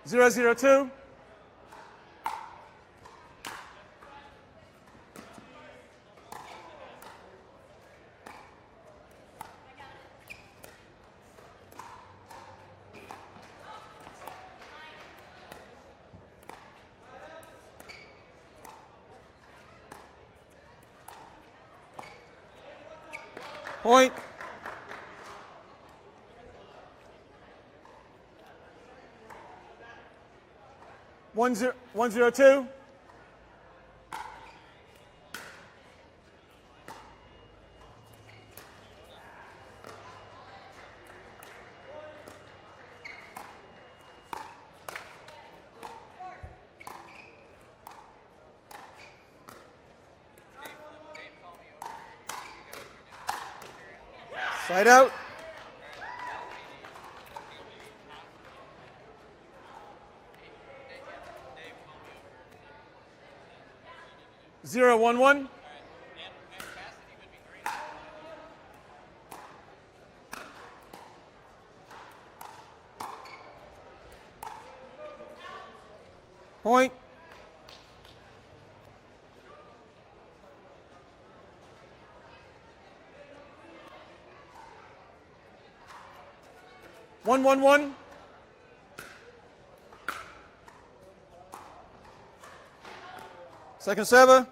0-0-2. Point. 1-0-2. Side out. Zero, 1-1. Point. One, 1-1. Second server.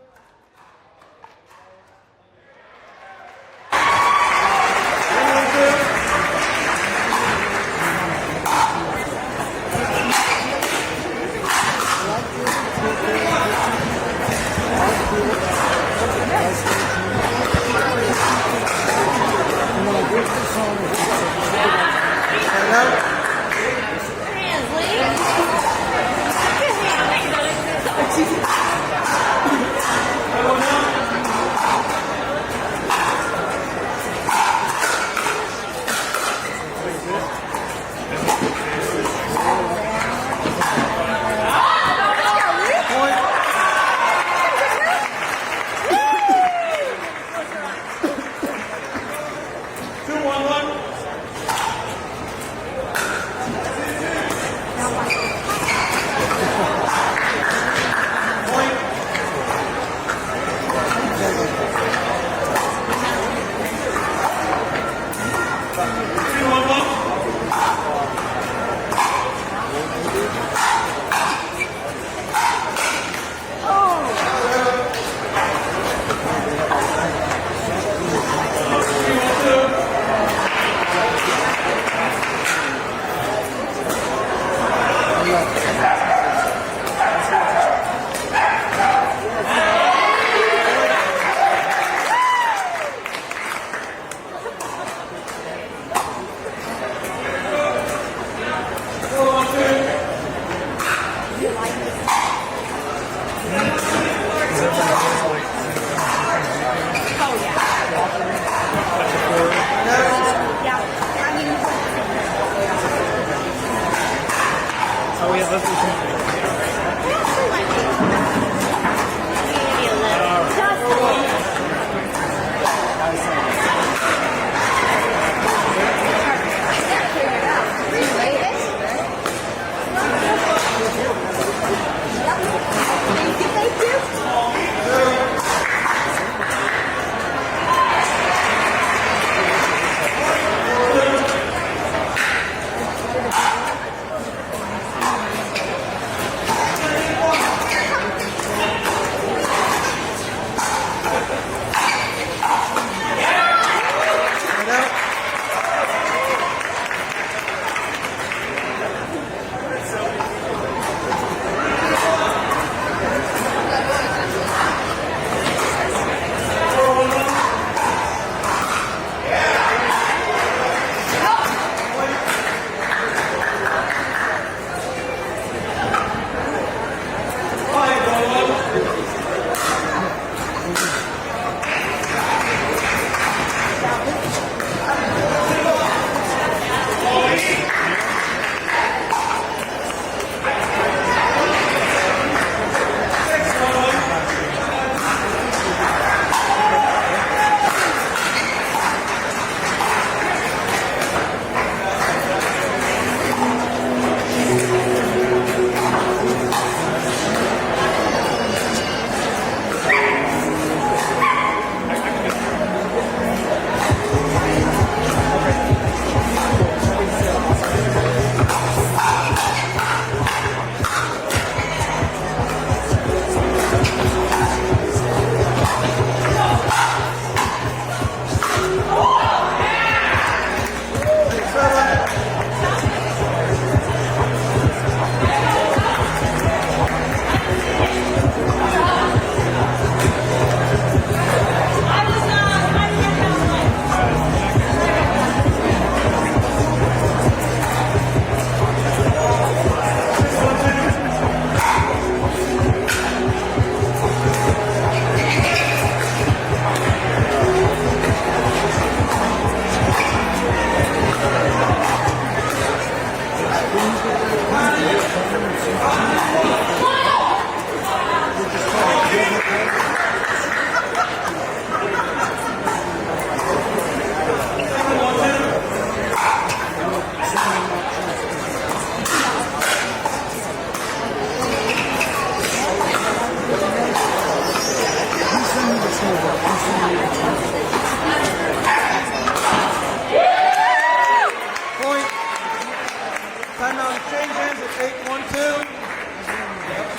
8-1-2.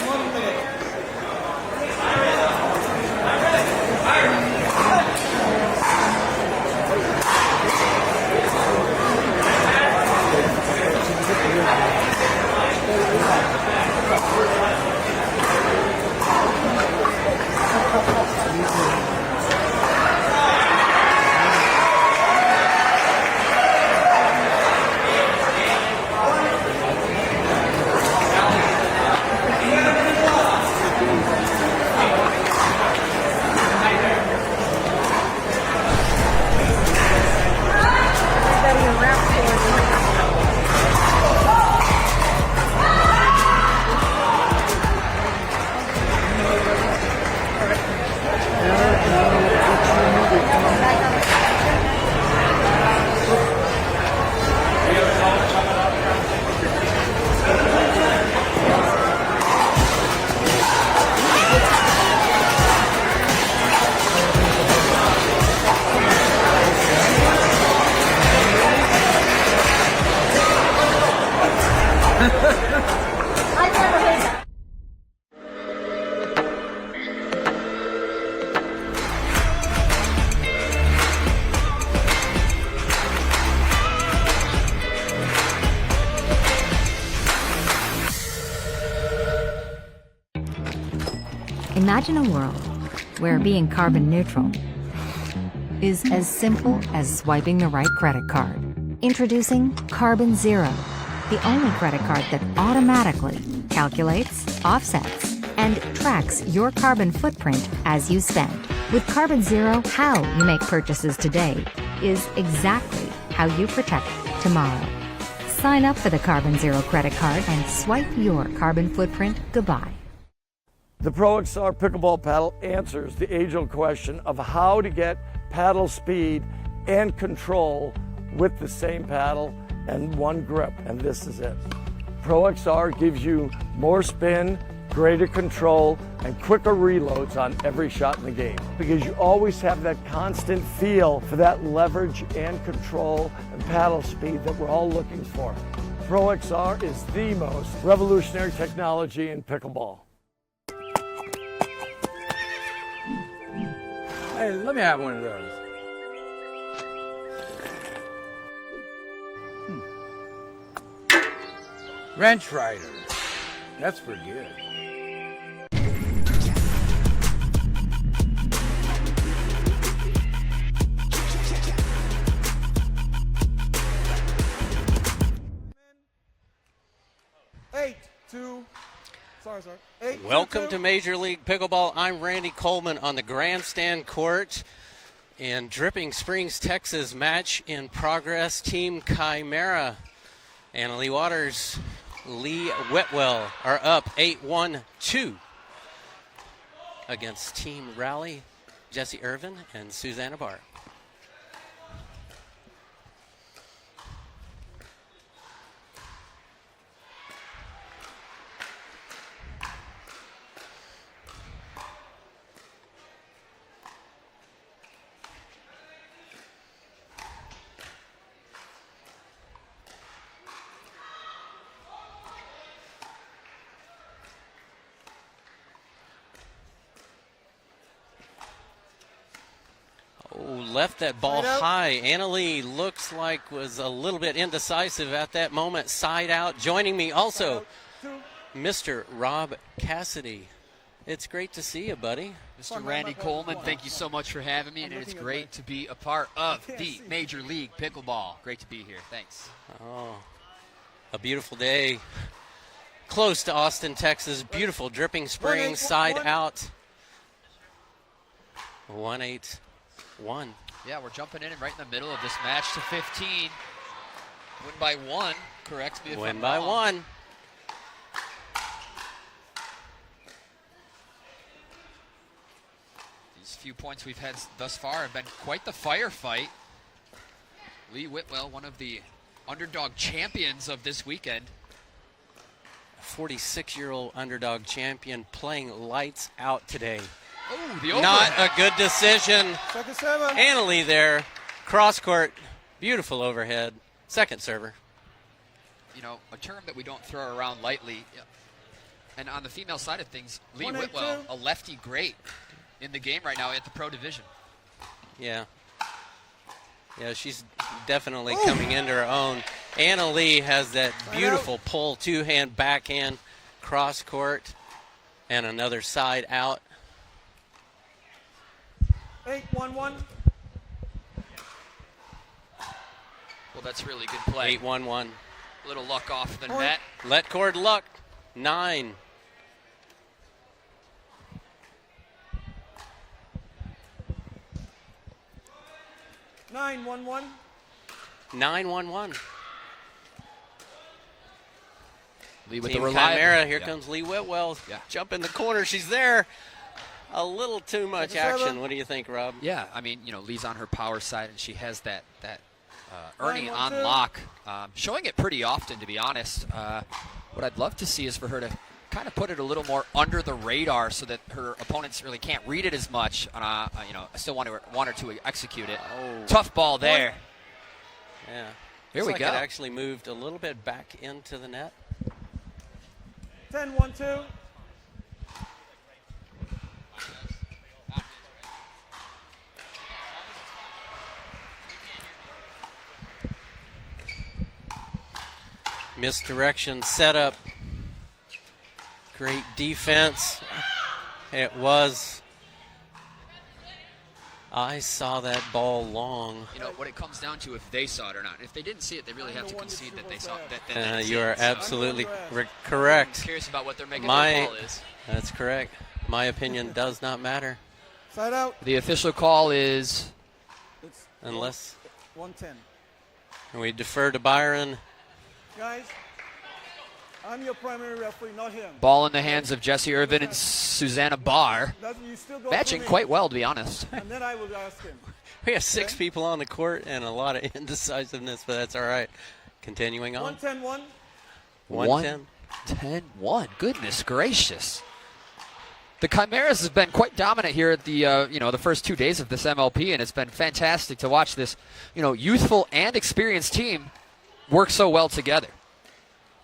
1 minute. Imagine a world where being carbon neutral is as simple as swiping the right credit card. Introducing Carbon Zero, the only credit card that automatically calculates, offsets, and tracks your carbon footprint as you spend. With Carbon Zero, how you make purchases today is exactly how you protect tomorrow. Sign up for the Carbon Zero credit card and swipe your carbon footprint goodbye. The Pro XR Pickleball Paddle answers the age-old question of how to get paddle speed and control with the same paddle and one grip, and this is it. Pro XR gives you more spin, greater control, and quicker reloads on every shot in the game, because you always have that constant feel for that leverage and control and paddle speed that we're all looking for. Pro XR is the most revolutionary technology in pickleball. Hey, let me have one of those. Wrench rider. That's pretty good. Welcome to Major League Pickleball. I'm Randy Coleman on the grandstand court in Dripping Springs, Texas. Match in progress. Team Chimera and Leigh Waters, Leigh Whitwell are up 8-1-2 against Team Rally, Jessie, Irvine, and Susannah, Barr. Left that ball high. Annalee looks like was a little bit indecisive at that moment. Side out. Joining me also, Mr. Rob Cassidy. It's great to see you, buddy. Mr. Randy Coleman, thank you so much for having me, and it's great to be a part of the Major League Pickleball. Great to be here. Thanks. Oh, a beautiful day. Close to Austin, Texas. Beautiful Dripping Springs. Side out. 1-8-1. Yeah, we're jumping in right in the middle of this match to 15. Win by 1, correct me if I'm wrong. Win by 1. These few points we've had thus far have been quite the firefight. Leigh Whitwell, one of the underdog champions of this weekend. A 46-year-old underdog champion playing lights out today. Oh, the over. Not a good decision. Second server. Annalee there. Cross court. Beautiful overhead. Second server. a term that we don't throw around lightly. And on the female side of things, Leigh 182. Whitwell, a lefty great in the game right now at the pro division. Yeah. Yeah, she's definitely coming into her own. Anna Leigh has that beautiful pull, two-hand backhand, cross court, and another side out. 8-1-1. Well, that's really good play. 8-1-1. Little luck off the net. Let cord luck. 9. Nine, 1-1. 9-1-1. Leigh with Team the reliable. Chimera. Here comes Leigh Whitwell. Yeah. Jump in the corner. She's there. A little too much action. What do you think, Rob? Yeah, I mean, Leigh's on her power side, and she has that Ernie 9-1-2. on lock, showing it pretty often, to be honest. What I'd love to see is for her to kind of put it a little more under the radar so that her opponents really can't read it as much. I still want her to execute it. Oh. Tough ball there. Yeah. Here we Looks go. like it actually moved a little bit back into the net. 10-1-2. Misdirection setup. Great defense. It was. I saw that ball long. What it comes down to, if they saw it or not. If they didn't see it, they really have to concede that they saw it. You are So absolutely I'm correct. curious about what they're making their call is. That's correct. My opinion does not matter Side out. The official call is It's unless 110. we defer to Byron. Guys, I'm your primary referee, not him. ball in the hands of Jessie Irvine and Susannah Barr. You still go Matching through me, quite well, to be honest. And then I will ask him. We have 6 people on the court and a lot of indecisiveness, but that's all right. Continuing on. 110-1. 110. 10-1. Goodness gracious. The Chimeras has been quite dominant here at the the first 2 days of this MLP, and it's been fantastic to watch this youthful and experienced team work so well together.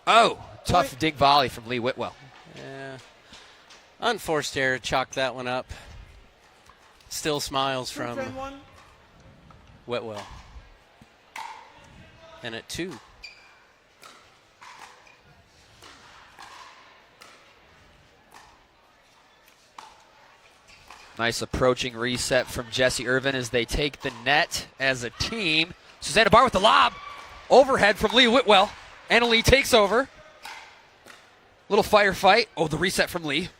Oh, tough dig volley from Leigh Whitwell. Yeah. Unforced error, chalk that one up. Still smiles from 2-10-1. Whitwell. And at 2. Nice approaching reset from Jessie Irvine as they take the net as a team. Susannah Barr with the lob. Overhead from Leigh Whitwell. Anna Leigh takes over. Little firefight. Oh, the reset from Leigh.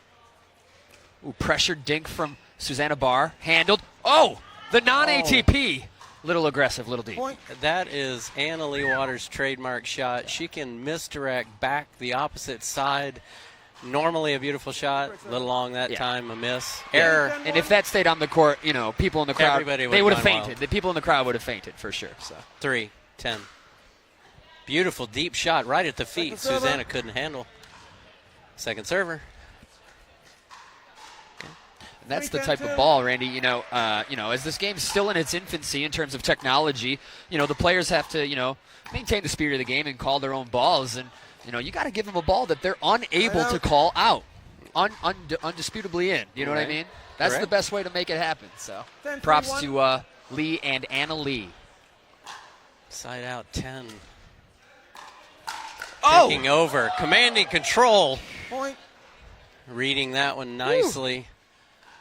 Ooh, pressured dink from Susannah Barr. Handled. Oh, the non-ATP. Little aggressive, little deep. Point. That is Anna Leigh Waters' trademark shot. She can misdirect back the opposite side. Normally a beautiful shot, a little long that time, a miss. Error. And if that stayed on the court, people in the crowd, Everybody they would've would have gone fainted. wild. The people in the crowd would have fainted for sure. So 3, 10. Beautiful deep shot right at the feet. Second server. Susannah couldn't handle. Second server. And that's the type of ball, Randy. As this game's still in its infancy in terms of technology, the players have to, maintain the spirit of the game and call their own balls. And you got to give them a ball that they're unable to call out, undisputably in. You know what I Right. mean? That's Correct. the best way to make it happen. So, 10-3-1. props to Leigh and Anna Leigh. Side out 10. Oh! Taking over. Commanding control. Point. Reading that one nicely.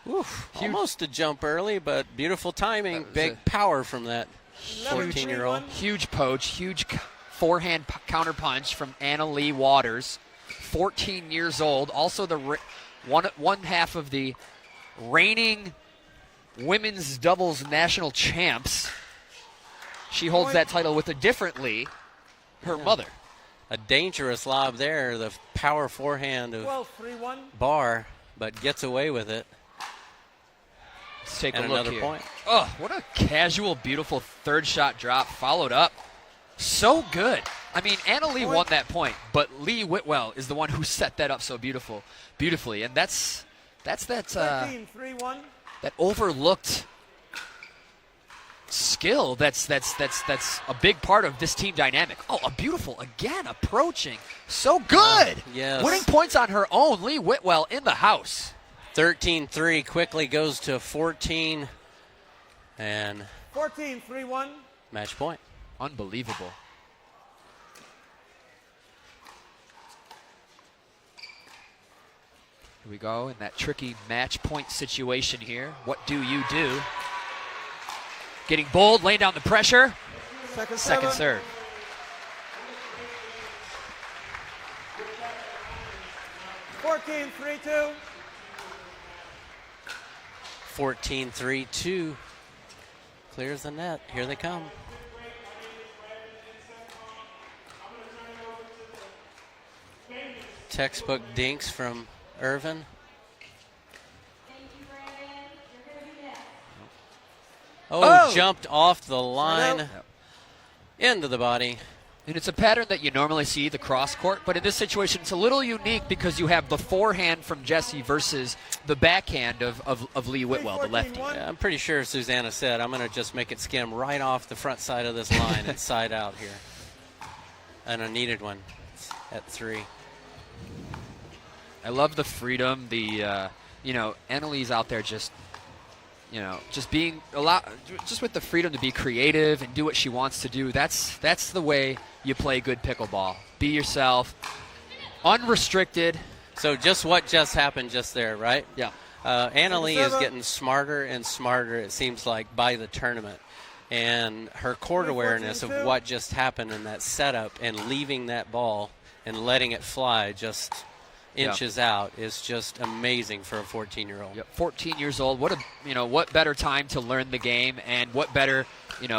Oof, almost a jump early, but beautiful timing. was Big power from that 14-year-old. Huge poach, huge forehand counter punch from Anna Leigh Waters, 14 years old. Also the one half of the reigning women's doubles national champs. She holds that title with a different Leigh, her mother. A dangerous lob there. The power forehand of 12-3-1. Barr, but gets away with it. Let's take And a look another here. point. Oh, what a casual, beautiful third shot drop followed up. So good. I mean, Anna Leigh won that point, but Leigh Whitwell is the one who set that up so beautifully, and that's that 13-3-1. that overlooked skill that's a big part of this team dynamic. Oh, a beautiful, again, approaching. So good. Yes. Winning points on her own. Leigh Whitwell in the house. 13-3 quickly goes to 14. And 14-3-1. match point. Unbelievable. Here we go in that tricky match point situation here. What do you do? Getting bold, laying down the pressure. Second serve. Fourteen, 3-2. 14-3-2. Clears the net. Here they come. Textbook dinks from Irvine. Oh, jumped off the line into the body. And it's a pattern that you normally see, the cross court, but in this situation it's a little unique because you have the forehand from Jessie versus the backhand of Leigh Whitwell, the lefty. Yeah, I'm pretty sure Susannah said, I'm going to just make it skim right off the front side of this line and side out here. And a needed one at 3. I love the freedom, Annalie's out there just being just with the freedom to be creative and do what she wants to do. That's the way you play good pickleball. Be yourself, unrestricted. So just what just happened just there, right? Yeah. Annalie is getting smarter and smarter, it seems like, by the tournament. And her court awareness of what just happened in that setup and leaving that ball and letting it fly just inches out is just amazing for a 14-year-old. Yep, 14 years old. What better time to learn the game, and what better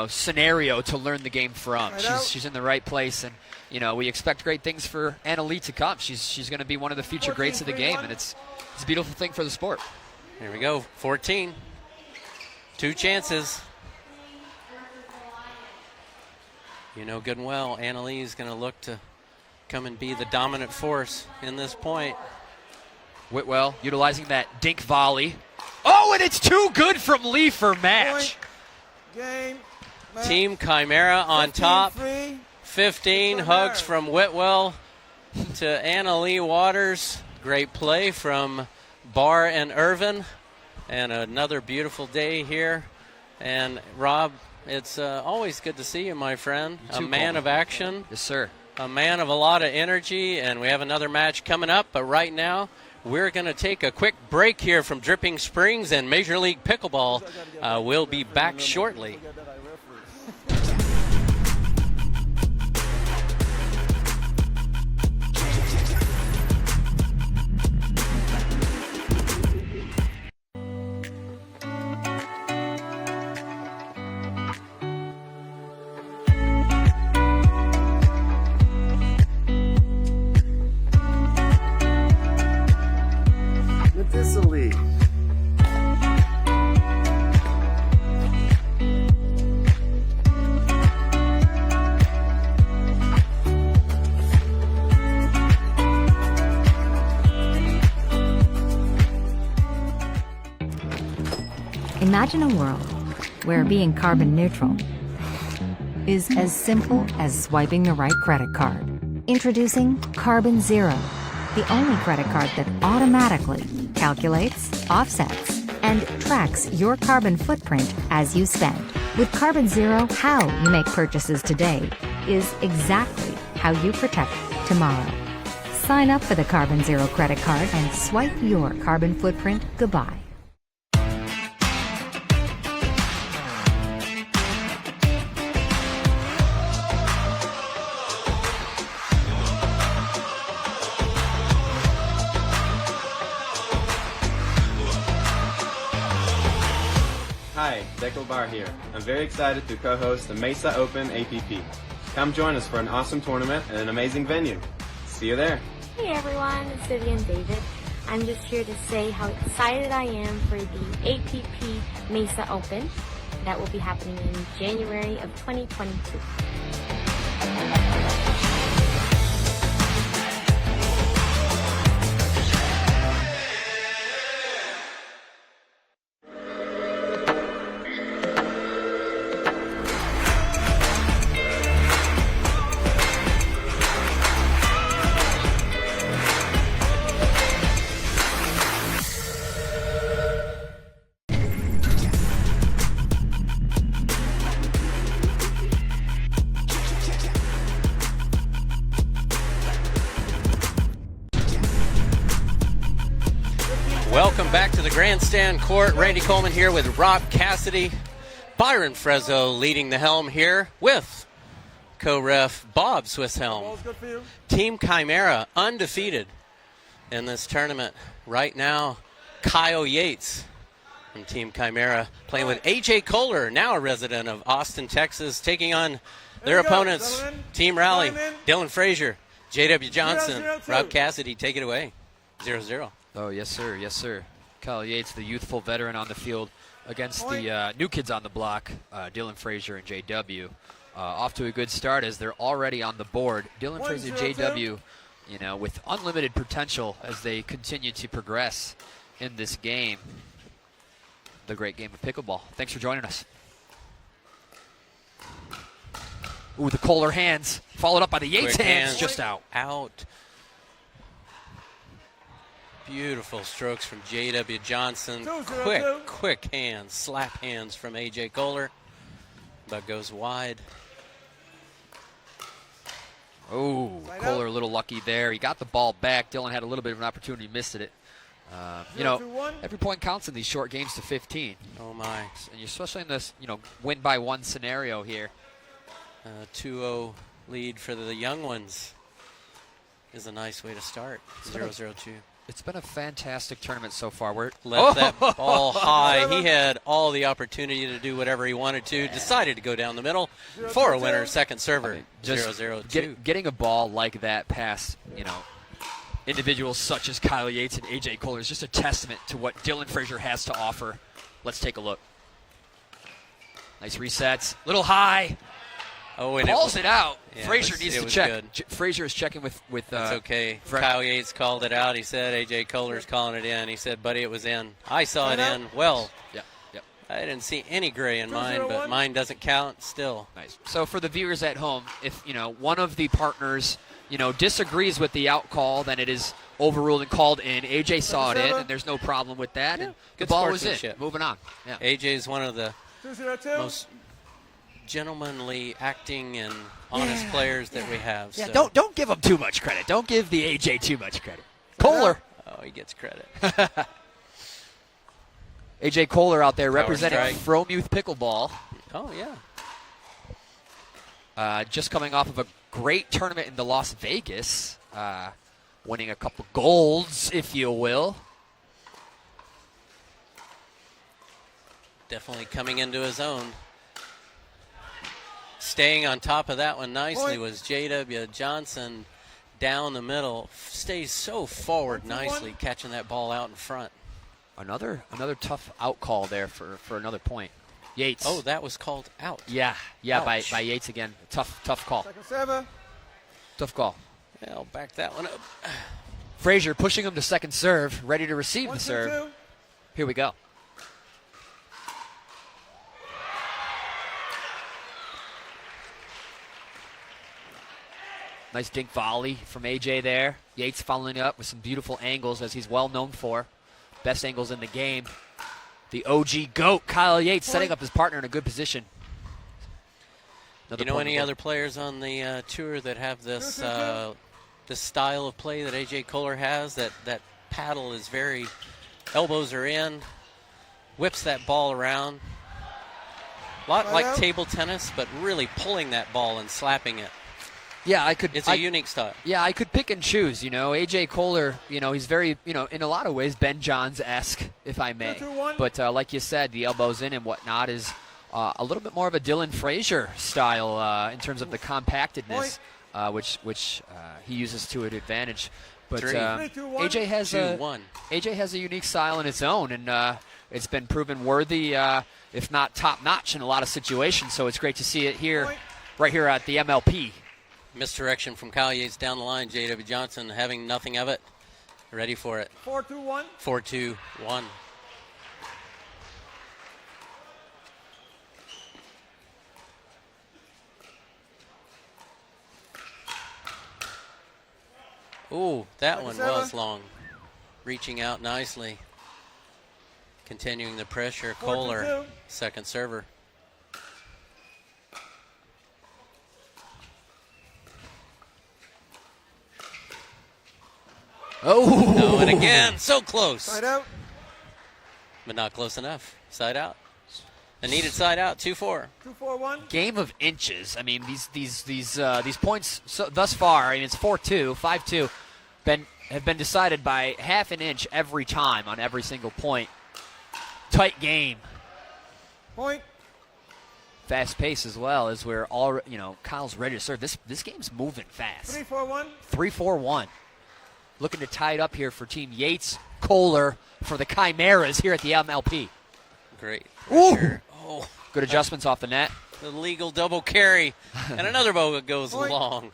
scenario to learn the game from. She's in the right place, and we expect great things for Annalie to come. She's going to be one of the future greats of the game, and it's a beautiful thing for the sport. Here we go, 14. 2 chances. Good and well, Annalie is going to look to come and be the dominant force in this point. Whitwell utilizing that dink volley. Oh, and it's too good from Leigh for match. Game. Team Chimera on top. 15 hugs from Whitwell to Annalie Waters. Great play from Barr and Irvine. And another beautiful day here. And Rob, it's always good to see you, my friend. A man of action. Yes, sir. A man of a lot of energy, and we have another match coming up. But right now, we're going to take a quick break here from Dripping Springs and Major League Pickleball. We'll be back shortly. Imagine a world where being carbon neutral is as simple as swiping the right credit card. Introducing Carbon Zero, the only credit card that automatically calculates, offsets, and tracks your carbon footprint as you spend. With Carbon Zero, how you make purchases today is exactly how you protect tomorrow. Sign up for the Carbon Zero credit card and swipe your carbon footprint goodbye. Hi, Barr here. I'm very excited to co-host the Mesa Open APP. Come join us for an awesome tournament and an amazing venue. See you there. Hey everyone, it's Vivian David. I'm just here to say how excited I am for the APP Mesa Open that will be happening in January of 2022. Welcome back to the grandstand court. Randy Coleman here with Rob Cassidy. Byron Frezzo leading the helm here with co-ref Bob Swisshelm. Team Chimera undefeated in this tournament. Right now, Kyle Yates from Team Chimera playing with A.J. Koller, now a resident of Austin, Texas, taking on their opponents. Team Raleigh, Dylan Frazier, J.W. Johnson. Rob Cassidy, take it away. 0-0. Oh, yes, sir. Yes, sir. Kyle Yates, the youthful veteran on the field against the new kids on the block, Dylan Frazier and J.W. Off to a good start as they're already on the board. Dylan Frazier, J.W., you know, with unlimited potential as they continue to progress in this game. The great game of pickleball. Thanks for joining us. Ooh, the Koller hands, followed up by the Yates hands, just out. Out. Beautiful strokes from J.W. Johnson. Quick hands, slap hands from A.J. Koller, but goes wide. Oh, Koller a little lucky there. He got the ball back. Dylan had a little bit of an opportunity, missed it. You know, every point counts in these short games to 15. Oh, my. And especially in this, you know, win by one scenario here. 2-0 lead for the young ones is a nice way to start. 0-0-2. It's been a fantastic tournament so far. Left that ball high. He had all the opportunity to do whatever he wanted to. Decided to go down the middle for a winner, second server. 0-0-2. Getting a ball like that past, you know, individuals such as Kyle Yates and A.J. Koller is just a testament to what Dylan Frazier has to offer. Let's take a look. Nice resets. Little high. Oh, and calls it out. Yeah, Frazier needs to check. Good. Frazier is checking with it's okay. Kyle Yates called it out. He said A.J. Koller's calling it in. He said, buddy, it was in. I saw it in. Well, yep. I didn't see any gray in mine, but mine doesn't count still. Nice. So for the viewers at home, if, you know, one of the partners, you know, disagrees with the out call, then it is overruled and called in. A.J. saw it in, and there's no problem with that. Yeah. And Good the ball was in. sportsmanship. Moving on. Yeah. A.J. is one of the most gentlemanly acting and honest players that we have. Yeah, so. don't give him too much credit. Don't give the A.J. too much credit. Koller. Oh, he gets credit. A.J. Koller out there Power representing strike. Frome Youth Pickleball. Oh, yeah. Just coming off of a great tournament in the Las Vegas, winning a couple golds, if you will. Definitely coming into his own. Staying on top of that one nicely was J.W. Johnson down the middle. Stays so forward nicely, catching that ball out in front. Another tough out call there for another point. Yates. Oh, that was called out. Yeah, by Yates again. Tough call. Tough call. Yeah, I'll back that one up. Frazier pushing him to second serve, ready to receive the serve. Here we go. Nice dink volley from A.J. there. Yates following up with some beautiful angles, as he's well known for. Best angles in the game. The OG GOAT, Kyle Yates, setting up his partner in a good position. You know any other players on the tour that have this this style of play that A.J. Koller has? That paddle is very, elbows are in, whips that ball around. A lot like table tennis, but really pulling that ball and slapping it. Yeah, It's a unique style. Yeah, I could pick and choose. You know, A.J. Koller, you know, he's very, you know, in a lot of ways, Ben Johns-esque, if I may. But like you said, the elbows in and whatnot is a little bit more of a Dylan Frazier style in terms of the compactedness, which he uses to an advantage. But A.J. has a unique style in its own, and it's been proven worthy, if not top-notch in a lot of situations. So it's great to see it here, right here at the MLP. Misdirection from Kyle Yates down the line. J.W. Johnson having nothing of it. Ready for it. 4-2-1. 4-2-1. Ooh, that one was long. Reaching out nicely. Continuing the pressure. Koller, second server. Oh, and again, so close. Side out. but not close enough. Side out. A needed side out, 2-4. 2-4-1. Game of inches. I mean, these points thus far. I mean, it's 4-2, 5-2. Have been decided by half an inch every time on every single point. Tight game. Point. Fast pace as well, as we're all, Kyle's ready to serve. This game's moving fast. 3-4-1. 3-4-1. Looking to tie it up here for Team Yates, Koller for the Chimeras here at the MLP. Great. Ooh. Oh, Good adjustments off the net. the legal double carry. And another ball goes long.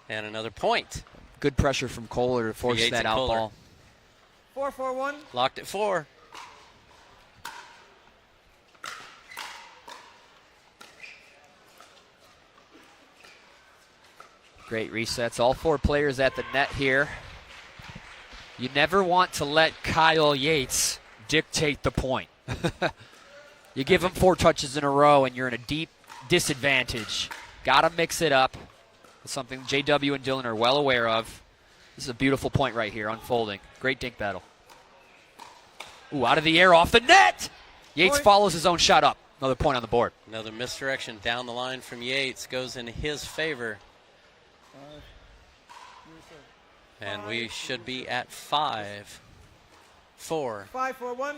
And another point. Good pressure from Koller to force Yates that and out Koller. ball. 4-4-1. Locked at 4. Great resets. All 4 players at the net here. You never want to let Kyle Yates dictate the point. You give him 4 touches in a row and you're in a deep disadvantage. Got to mix it up. It's something JW and Dylan are well aware of. This is a beautiful point right here unfolding. Great dink battle. Ooh, out of the air, off the net! Yates follows his own shot up. Another point on the board. Another misdirection down the line from Yates goes in his favor. And we should be at 5-4 5-4-1.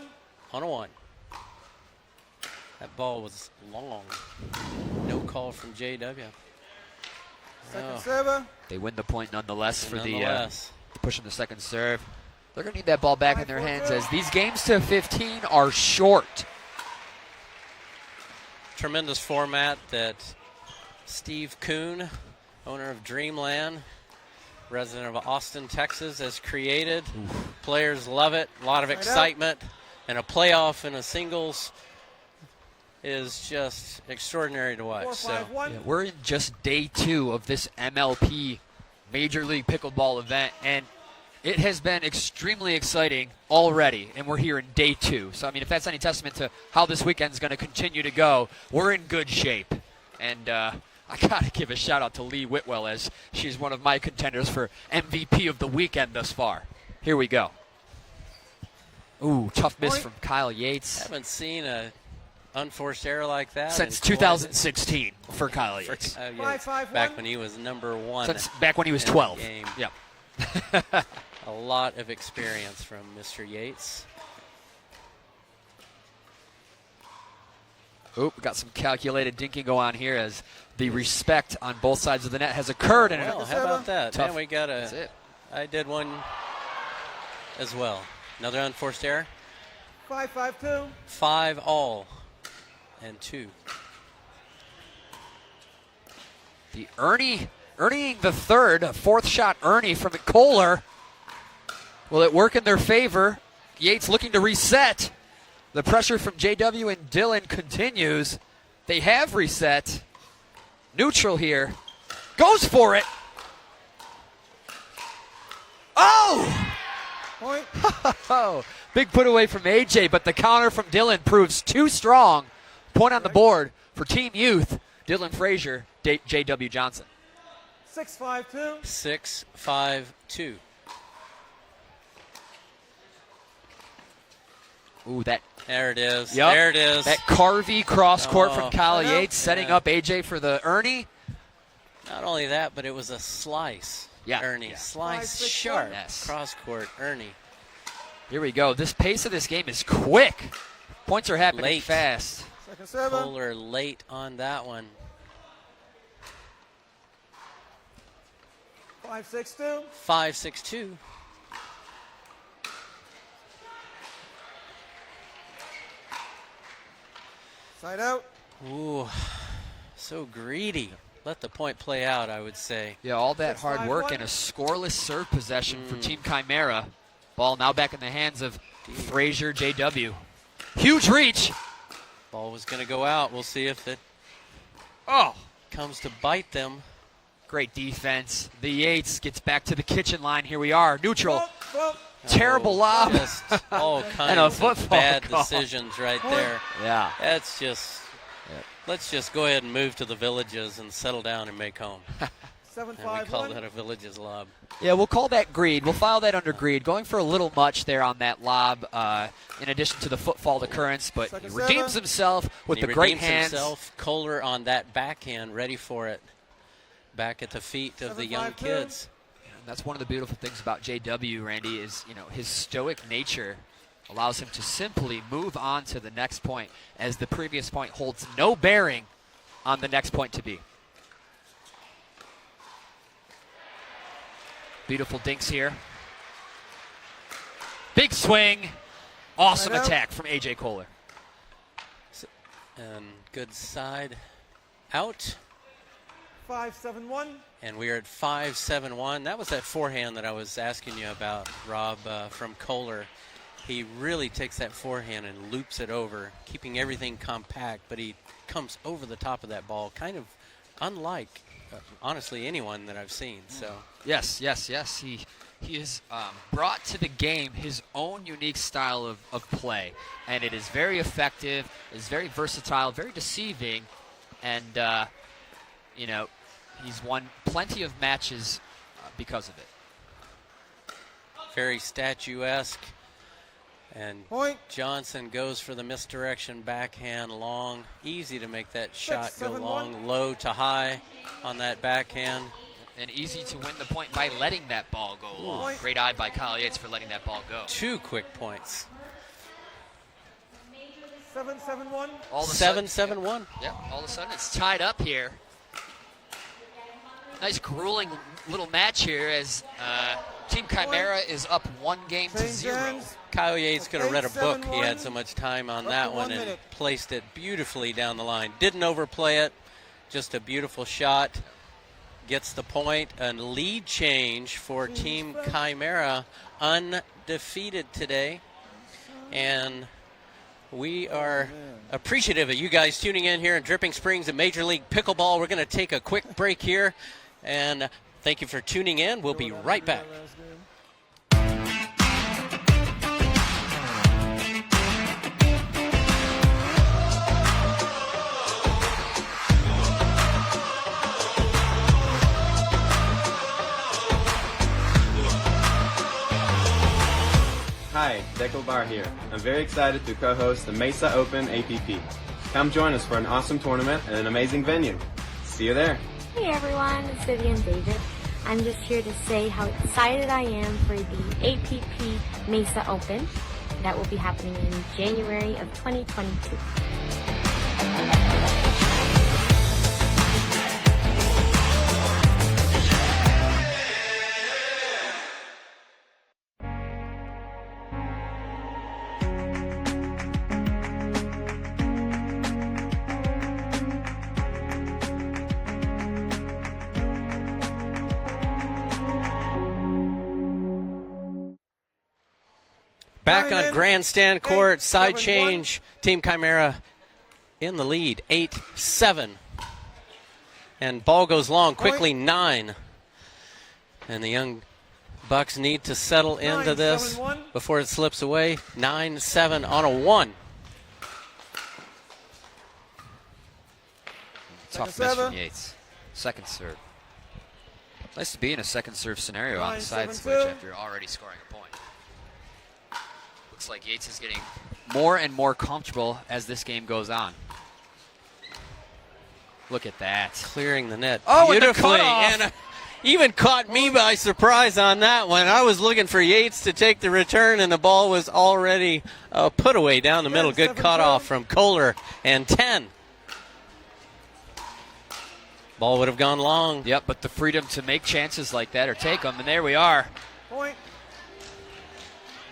on a 1. That ball was long. No call from JW. Second server. They win the point nonetheless for Nonetheless. the pushing the second serve. They're going to need that ball back in their hands as these games to 15 are short. Tremendous format that Steve Kuhn, owner of Dreamland, resident of Austin, Texas, has created. Players love it. A lot of excitement. And a playoff in a singles is just extraordinary to watch. 4-5-1. Yeah, we're in just day 2 of this MLP Major League Pickleball event, and it has been extremely exciting already, and we're here in day 2. So, I mean, if that's any testament to how this weekend is going to continue to go, we're in good shape. And I got to give a shout-out to Leigh Whitwell, as she's one of my contenders for MVP of the weekend thus far. Here we go. Ooh, tough miss from Kyle Yates. Haven't seen a unforced error like that Since in 2016 for Kyle For Yates. Kyle Yates, 5-5-1. back when he was number 1. Since back when he was in the 12. game. Yep. A lot of experience from Mr. Yates. Oop, got some calculated dinking go on here as the respect on both sides of the net has occurred. And Well, how about that? Tough. Man, we got That's it. I did one as well. Another unforced error. 5-5-2. 5 all and 2. The Ernieing the third, 4th shot Ernie from Koller. Will it work in their favor? Yates looking to reset. The pressure from JW and Dylan continues. They have reset. Neutral here. Goes for it. Oh! Point. Oh, big put away from AJ, but the counter from Dylan proves too strong. Point on the board for Team Youth, Dylan Frazier, JW Johnson. 6-5-2. 6-5-2. Ooh, that. There it is. Yep. There it is. That Carvey cross court Oh. from Kyle I know. Yates, setting Yeah. up AJ for the Ernie. Not only that, but it was a slice. Yeah. Ernie. Yeah. Slice 5-6-1. sharp. Yes. Cross court. Ernie. Here we go. This pace of this game is quick. Points are happening Late. fast. Second server. Koller late on that one. 5-6-2. 5-6-2. Side out. Ooh, so greedy. Let the point play out, I would say. Yeah, all that hard 6-5-1. work and a scoreless serve possession for Team Chimera. Ball now back in the hands of Frazier, JW. Huge reach. Ball was going to go out. We'll see if it comes to bite them. Great defense. The Yates gets back to the kitchen line. Here we are. Neutral. Bump. Terrible lob. Just all And a kinds of football bad call. decisions right there. Yeah. That's just, let's just go ahead and move to the villages and settle down and make home. And we 7-5-1. call that a Villages lob. Yeah, we'll call that greed. We'll file that under greed. Going for a little much there on that lob, in addition to the footfall occurrence, but he redeems himself with the great hands. Himself. Koller on that backhand, ready for it. Back at the feet of the young 7-5-2. kids. And that's one of the beautiful things about JW, Randy, is his stoic nature allows him to simply move on to the next point, as the previous point holds no bearing on the next point to be. Beautiful dinks here. Big swing. Awesome Right out. attack from A.J. Koller. And good side out. 5-7-1. And we are at 5-7-1. That was that forehand that I was asking you about, Rob, from Koller. He really takes that forehand and loops it over, keeping everything compact, but he comes over the top of that ball, kind of unlike, honestly, anyone that I've seen. So Yes. He has brought to the game his own unique style of play, and it is very effective, is very versatile, very deceiving, and, he's won plenty of matches because of it. very statuesque. And Point. Johnson goes for the misdirection backhand long. Easy to make that shot go 6-7-1. long, low to high on that backhand. And easy to win the point by letting that ball go long. Point. Great eye by Kyle Yates for letting that ball go. 2 quick points. 7-7-1. All of a sudden, 7-7-1. yeah, all of a sudden it's tied up here. Nice grueling little match here as Team Chimera is up 1-0. Change hands. Kyle Yates could have read a book. He 8-7-1. had so much time on Up that to 1 one and minute. placed it beautifully down the line. Didn't overplay it. Just a beautiful shot. Gets the point. A lead change for Team Chimera. Undefeated today. And we are appreciative of you guys tuning in here in Dripping Springs and Major League Pickleball. We're going to take a quick break here. And thank you for tuning in. We'll be right back. Hi, Barr here. I'm very excited to co-host the Mesa Open APP. Come join us for an awesome tournament and an amazing venue. See you there. Hey everyone, it's Vivian David. I'm just here to say how excited I am for the APP Mesa Open that will be happening in January of 2022. Back on Diamond, grandstand court, side 8-7-1. change. Team Chimera in the lead, 8-7. And ball goes long, quickly 9. And the young Bucks need to settle into this 9-7-1. before it slips away. 9-7 on a 1. Tough Second miss from serve. Yates. Second serve. Nice to be in a second serve scenario on the 9-7-2. side switch after you're already scoring a point. Looks like Yates is getting more and more comfortable as this game goes on. Look at that. Clearing the net Oh, and the beautifully. cutoff. And even caught me by surprise on that one. I was looking for Yates to take the return, and the ball was already put away down the middle. Good 7-2. cutoff from Koller. And 10. Ball would have gone long. Yep, but the freedom to make chances like that or take them, and there we are. Point.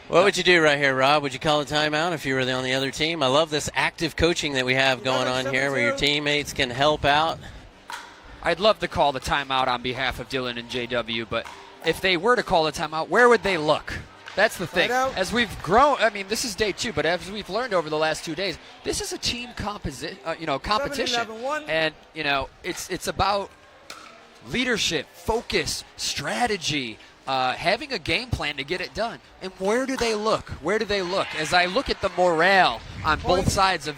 What would you do right here, Rob? Would you call a timeout if you were on the other team? I love this active coaching that we have going on here where your teammates can help out. I'd love to call the timeout on behalf of Dylan and JW, but if they were to call the timeout, where would they look? That's the thing. Right out. As we've grown, I mean, this is day 2, but as we've learned over the last 2 days, this is a team competition, 7-11-1. and it's about leadership, focus, strategy, having a game plan to get it done. And where do they look? Where do they look? As I look at the morale on both sides of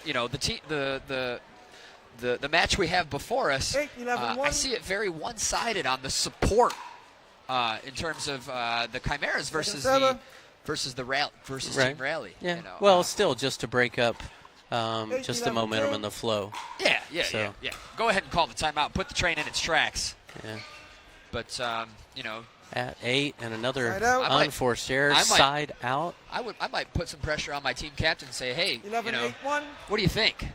the the match we have before us, 8-11-1. I see it very one-sided on the support in terms of the Chimeras versus Team Rally. Yeah. You know, well, still just to break up just the 8-11-2. momentum and the flow. Yeah. So- Go ahead and call the timeout. Put the train in its tracks. Yeah. But you know, At 8 and another Side out. unforced error, side out. I might put some pressure on my team captain and say, hey, 11-8-1. what do you think?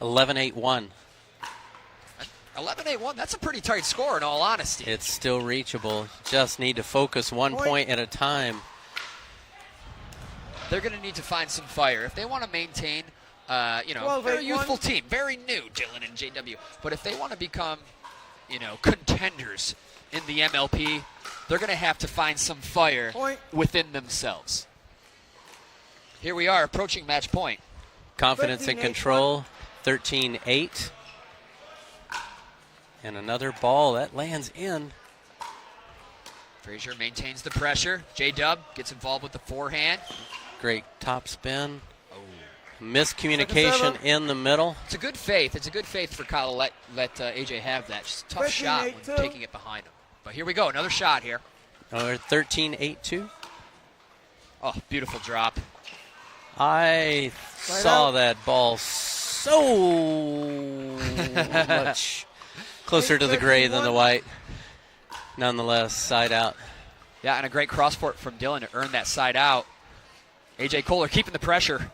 11-8-1. 11-8-1. That's a pretty tight score, in all honesty. It's still reachable. Just need to focus 1 point at a time. They're going to need to find some fire if they want to maintain. 12-8-1. Very youthful team, very new, Dylan and JW. But if they want to become, contenders in the MLP, they're going to have to find some fire Point. within themselves. Here we are approaching match point. Confidence and 13-8-1. control. 13-8. And another ball that lands in. Frazier maintains the pressure. J-Dub gets involved with the forehand. Great top spin. Oh. Miscommunication in the middle. It's a good faith. It's a good faith for Kyle to let AJ have that. Just a tough shot when 13-8-2. taking it behind him. But here we go. Another shot here. 13-8-2. Oh, beautiful drop. I saw out. that ball so much closer to the gray than the white. Nonetheless, side out. Yeah, and a great cross court from Dylan to earn that side out. AJ Koller keeping the pressure.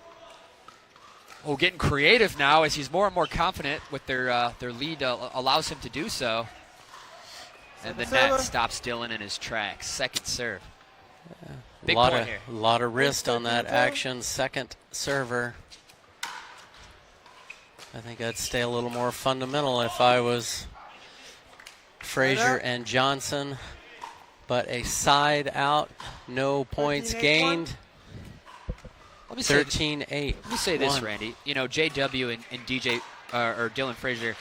Oh, getting creative now as he's more and more confident with their lead allows him to do so. And the net stops Dylan in his tracks. Second serve. Big point here. A lot of wrist on that action. Second server. I think I'd stay a little more fundamental if I was Frazier and Johnson. But a side out, no points 13-8-1. gained. Let me say 13-8. Let me say this, Randy. JW and DJ or Dylan Frazier,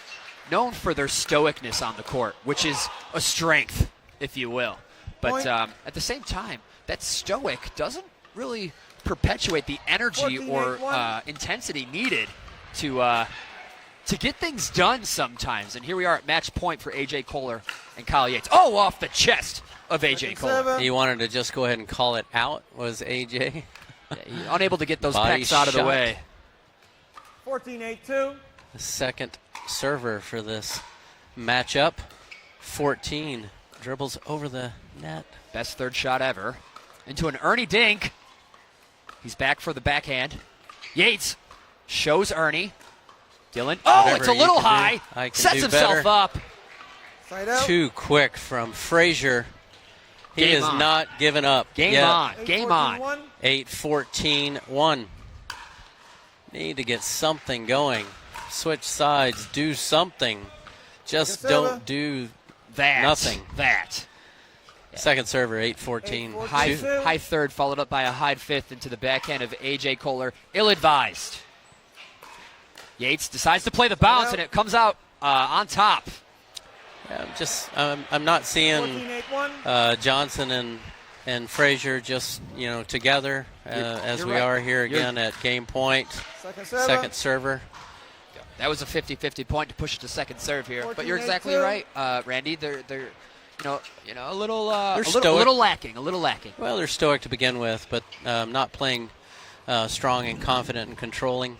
known for their stoicness on the court, which is a strength, if you will. But at the same time, that stoic doesn't really perpetuate the energy or 14-8-1. intensity needed to get things done sometimes. And here we are at match point for AJ Koller and Kyle Yates. Oh, off the chest of AJ Koller. He wanted to just go ahead and call it out, was AJ. Yeah, unable to get those Body pecs out of the shot. way. 14-8-2. The second server for this matchup. 14 dribbles over the net. Best third shot ever. Into an Ernie dink. He's back for the backhand. Yates shows Ernie. Dylan. Oh, Whatever it's a you little can do, high. I can Sets do himself better. up. Side out. Too quick from Frazier. He Game is on. not giving up. Game yet. on. Game on. 8-14-1. 8-14-1. Need to get something going. Switch sides. Do something. Just Second server. don't do That. nothing. That. Second server, 8-14. 8-14. High, Two. high third followed up by a high fifth into the backhand of AJ Koller. Ill-advised. Yates decides to play the bounce, and it comes out on top. I'm not seeing 14-8-1. Johnson and Frazier just together as you're we right. are here again at game point. Second server. Second server. That was a 50-50 point to push it to second serve here. But you're 14-8-2. exactly right, Randy. They're a little stoic. lacking. A little lacking. Well, they're stoic to begin with, but not playing strong and confident and controlling.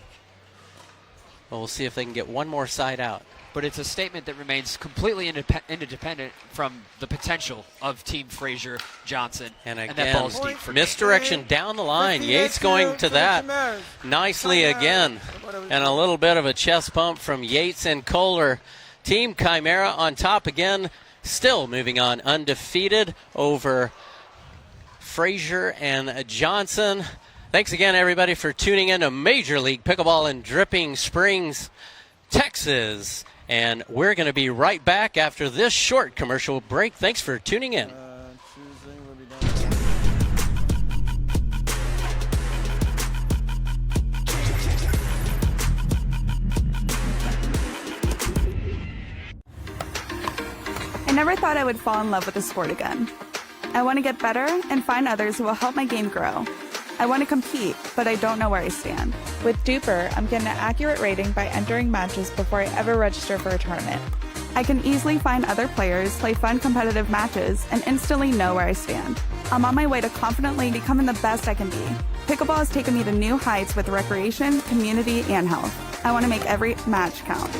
Well, we'll see if they can get one more side out. But it's a statement that remains completely independent from the potential of Team Frazier Johnson. And that again, ball's deep for misdirection down the line. 15-8-2 Yates going to that Chimeras. nicely Side out. again. And a little bit of a chest bump from Yates and Koller. Team Chimera on top again, still moving on undefeated over Frazier and Johnson. Thanks again, everybody, for tuning in to Major League Pickleball in Dripping Springs, Texas. And we're going to be right back after this short commercial break. Thanks for tuning in. Tuesday will be done. I never thought I would fall in love with the sport again. I want to get better and find others who will help my game grow. I want to compete, but I don't know where I stand. With Duper, I'm getting an accurate rating by entering matches before I ever register for a tournament. I can easily find other players, play fun competitive matches, and instantly know where I stand. I'm on my way to confidently becoming the best I can be. Pickleball has taken me to new heights with recreation, community, and health. I want to make every match count.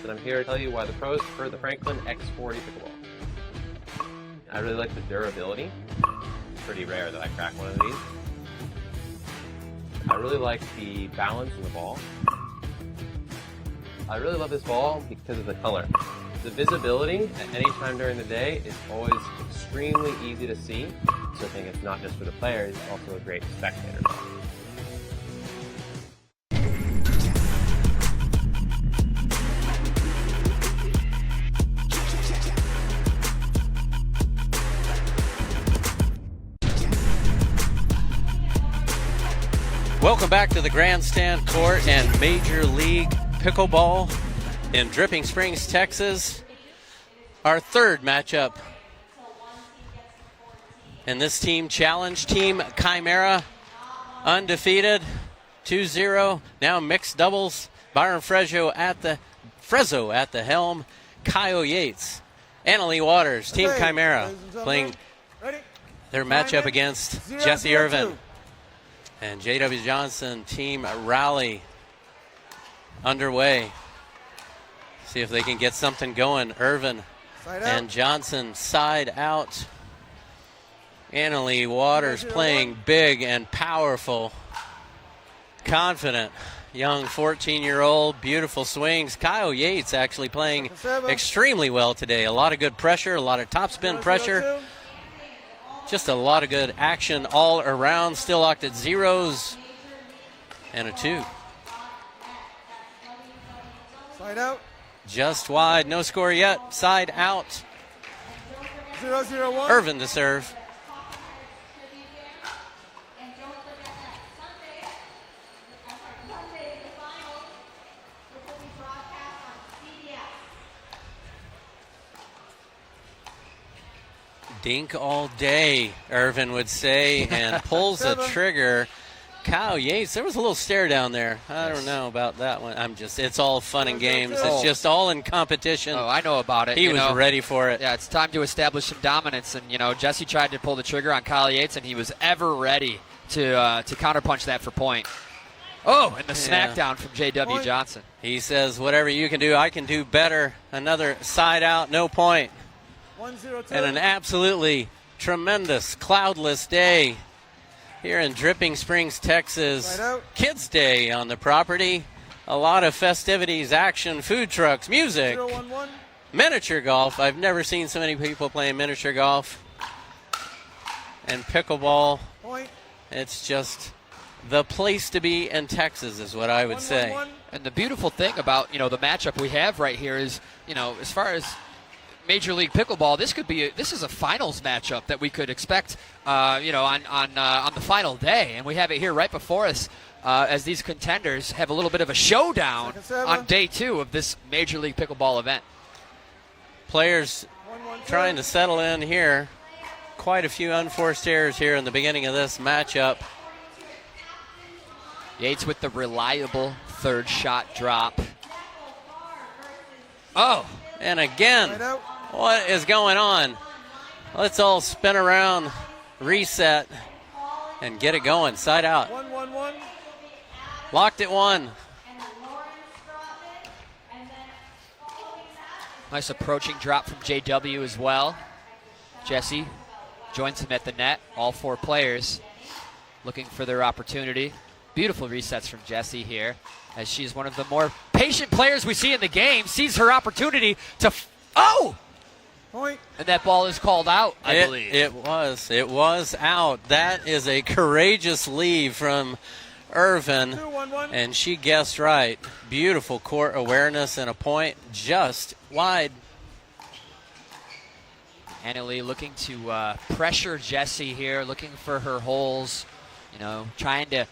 And I'm here to tell you why the pros prefer the Franklin X40 Pickleball. I really like the durability. It's pretty rare that I crack one of these. I really like the balance in the ball. I really love this ball because of the color. The visibility at any time during the day is always extremely easy to see, so I think it's not just for the players, it's also a great spectator ball. Welcome back to the Grandstand Court and Major League Pickleball in Dripping Springs, Texas. Our third matchup. And this team challenged Team Chimera, undefeated, 2-0. Now mixed doubles. Barr and Frazier at the helm. Kyle Yates, Leigh Waters, Team Chimera playing their matchup against Jessie Irvine. And J.W. Johnson, Team Raleigh, underway. See if they can get something going. Irvine and Johnson side out. Leigh Waters playing big and powerful. Confident, young 14-year-old, beautiful swings. Kyle Yates actually playing extremely well today. A lot of good pressure, a lot of topspin pressure. Just a lot of good action all around. Still locked at zeros and a 2. Side out. Just wide. No score yet. Side out. 0-0-1. Irvine to serve. Dink all day, Irvine would say, and pulls the trigger. Kyle Yates, there was a little stare down there. I don't know about that one. It's all fun and games. It's just all in competition. Oh, I know about it. He was ready for it. Yeah, it's time to establish some dominance. And, Jessie tried to pull the trigger on Kyle Yates, and he was ever ready to counterpunch that for point. Oh, and the smackdown from J.W. Johnson. He says, whatever you can do, I can do better. Another side out, no point. 1-0-2. And an absolutely tremendous cloudless day here in Dripping Springs, Texas. Kids Day on the property. A lot of festivities, action, food trucks, music, 0-1-1. miniature golf. I've never seen so many people playing miniature golf. And pickleball. Point. It's just the place to be in Texas is what I would say. 1-1-1. And the beautiful thing about, the matchup we have right here is, as far as Major League Pickleball, this is a finals matchup that we could expect, on the final day, and we have it here right before us as these contenders have a little bit of a showdown on day 2 of this Major League Pickleball event. Players 1-1-2. trying to settle in here. Quite a few unforced errors here in the beginning of this matchup. Yates with the reliable third shot drop. Oh. And again, What is going on? Let's all spin around, reset, and get it going. Side out. 1-1-1. Locked at 1. Nice approaching drop from JW as well. Jessie joins him at the net. All 4 players looking for their opportunity. Beautiful resets from Jessie here, as she's one of the more patient players we see in the game. Sees her opportunity to Point. and that ball is called out, I believe. It was out. That is a courageous leave from Irvine, 2-1-1. and she guessed right. Beautiful court awareness and a point just wide. Leigh looking to pressure Jessie here, looking for her holes, trying to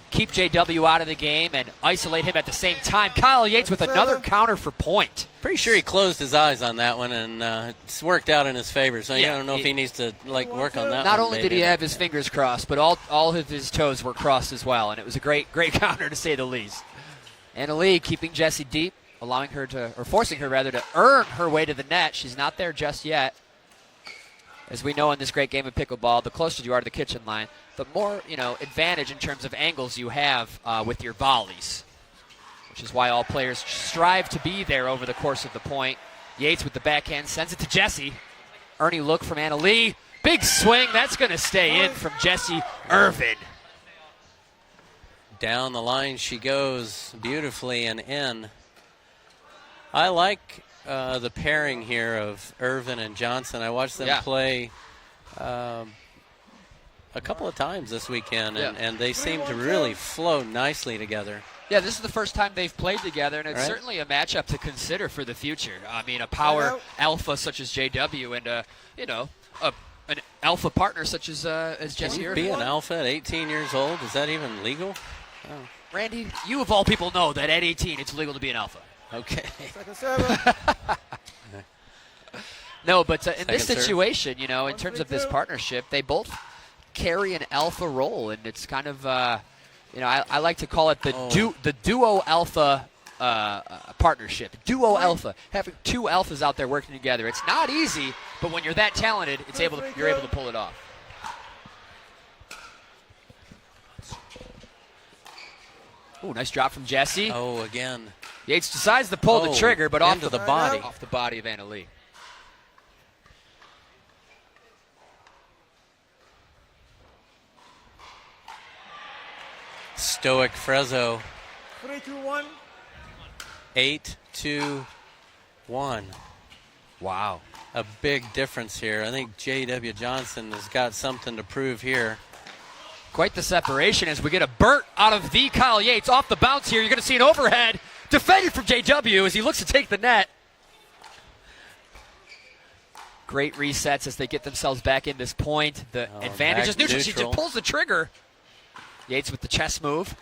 keep JW out of the game and isolate him at the same time. Kyle Yates with another counter for point. Pretty sure he closed his eyes on that one, and it's worked out in his favor. So I don't know if he needs to work on that. Not one, only maybe. did he have his fingers crossed, but all of his toes were crossed as well, and it was a great counter to say the least. Leigh keeping Jessie deep, forcing her to earn her way to the net. She's not there just yet. As we know in this great game of pickleball, the closer you are to the kitchen line, the more advantage in terms of angles you have with your volleys, which is why all players strive to be there over the course of the point. Yates with the backhand sends it to Jessie. Ernie look from Leigh. Big swing. That's going to stay in from Jessie Irvine. Down the line she goes beautifully and in. I like the pairing here of Irvine and Johnson. I watched them play a couple of times this weekend, and they seem to really flow nicely together. Yeah, this is the first time they've played together, and it's certainly a matchup to consider for the future. I mean, a power alpha such as JW and an alpha partner such as Jessie Irvine. Be an alpha at 18 years old? Is that even legal? Oh. Randy, you of all people know that at 18 it's legal to be an alpha. Okay. Second serve. No, but in this Second situation, in terms of this partnership, they both carry an alpha role, and it's kind of, I like to call it the duo alpha partnership. Duo alpha, having 2 alphas out there working together. It's not easy, but when you're that talented, you're able to pull it off. Ooh, nice drop from Jessie. Oh, again. Yates decides to pull the trigger, but off the body of Leigh. Stoic Frezzo. 3-2-1. 8-2-1. Wow. A big difference here. I think J.W. Johnson has got something to prove here. Quite the separation as we get a burnt out of the Kyle Yates. Off the bounce here, you're going to see an overhead. Defended from JW as he looks to take the net. Great resets as they get themselves back in this point. The advantage is neutral. She just pulls the trigger. Yates with the chest move.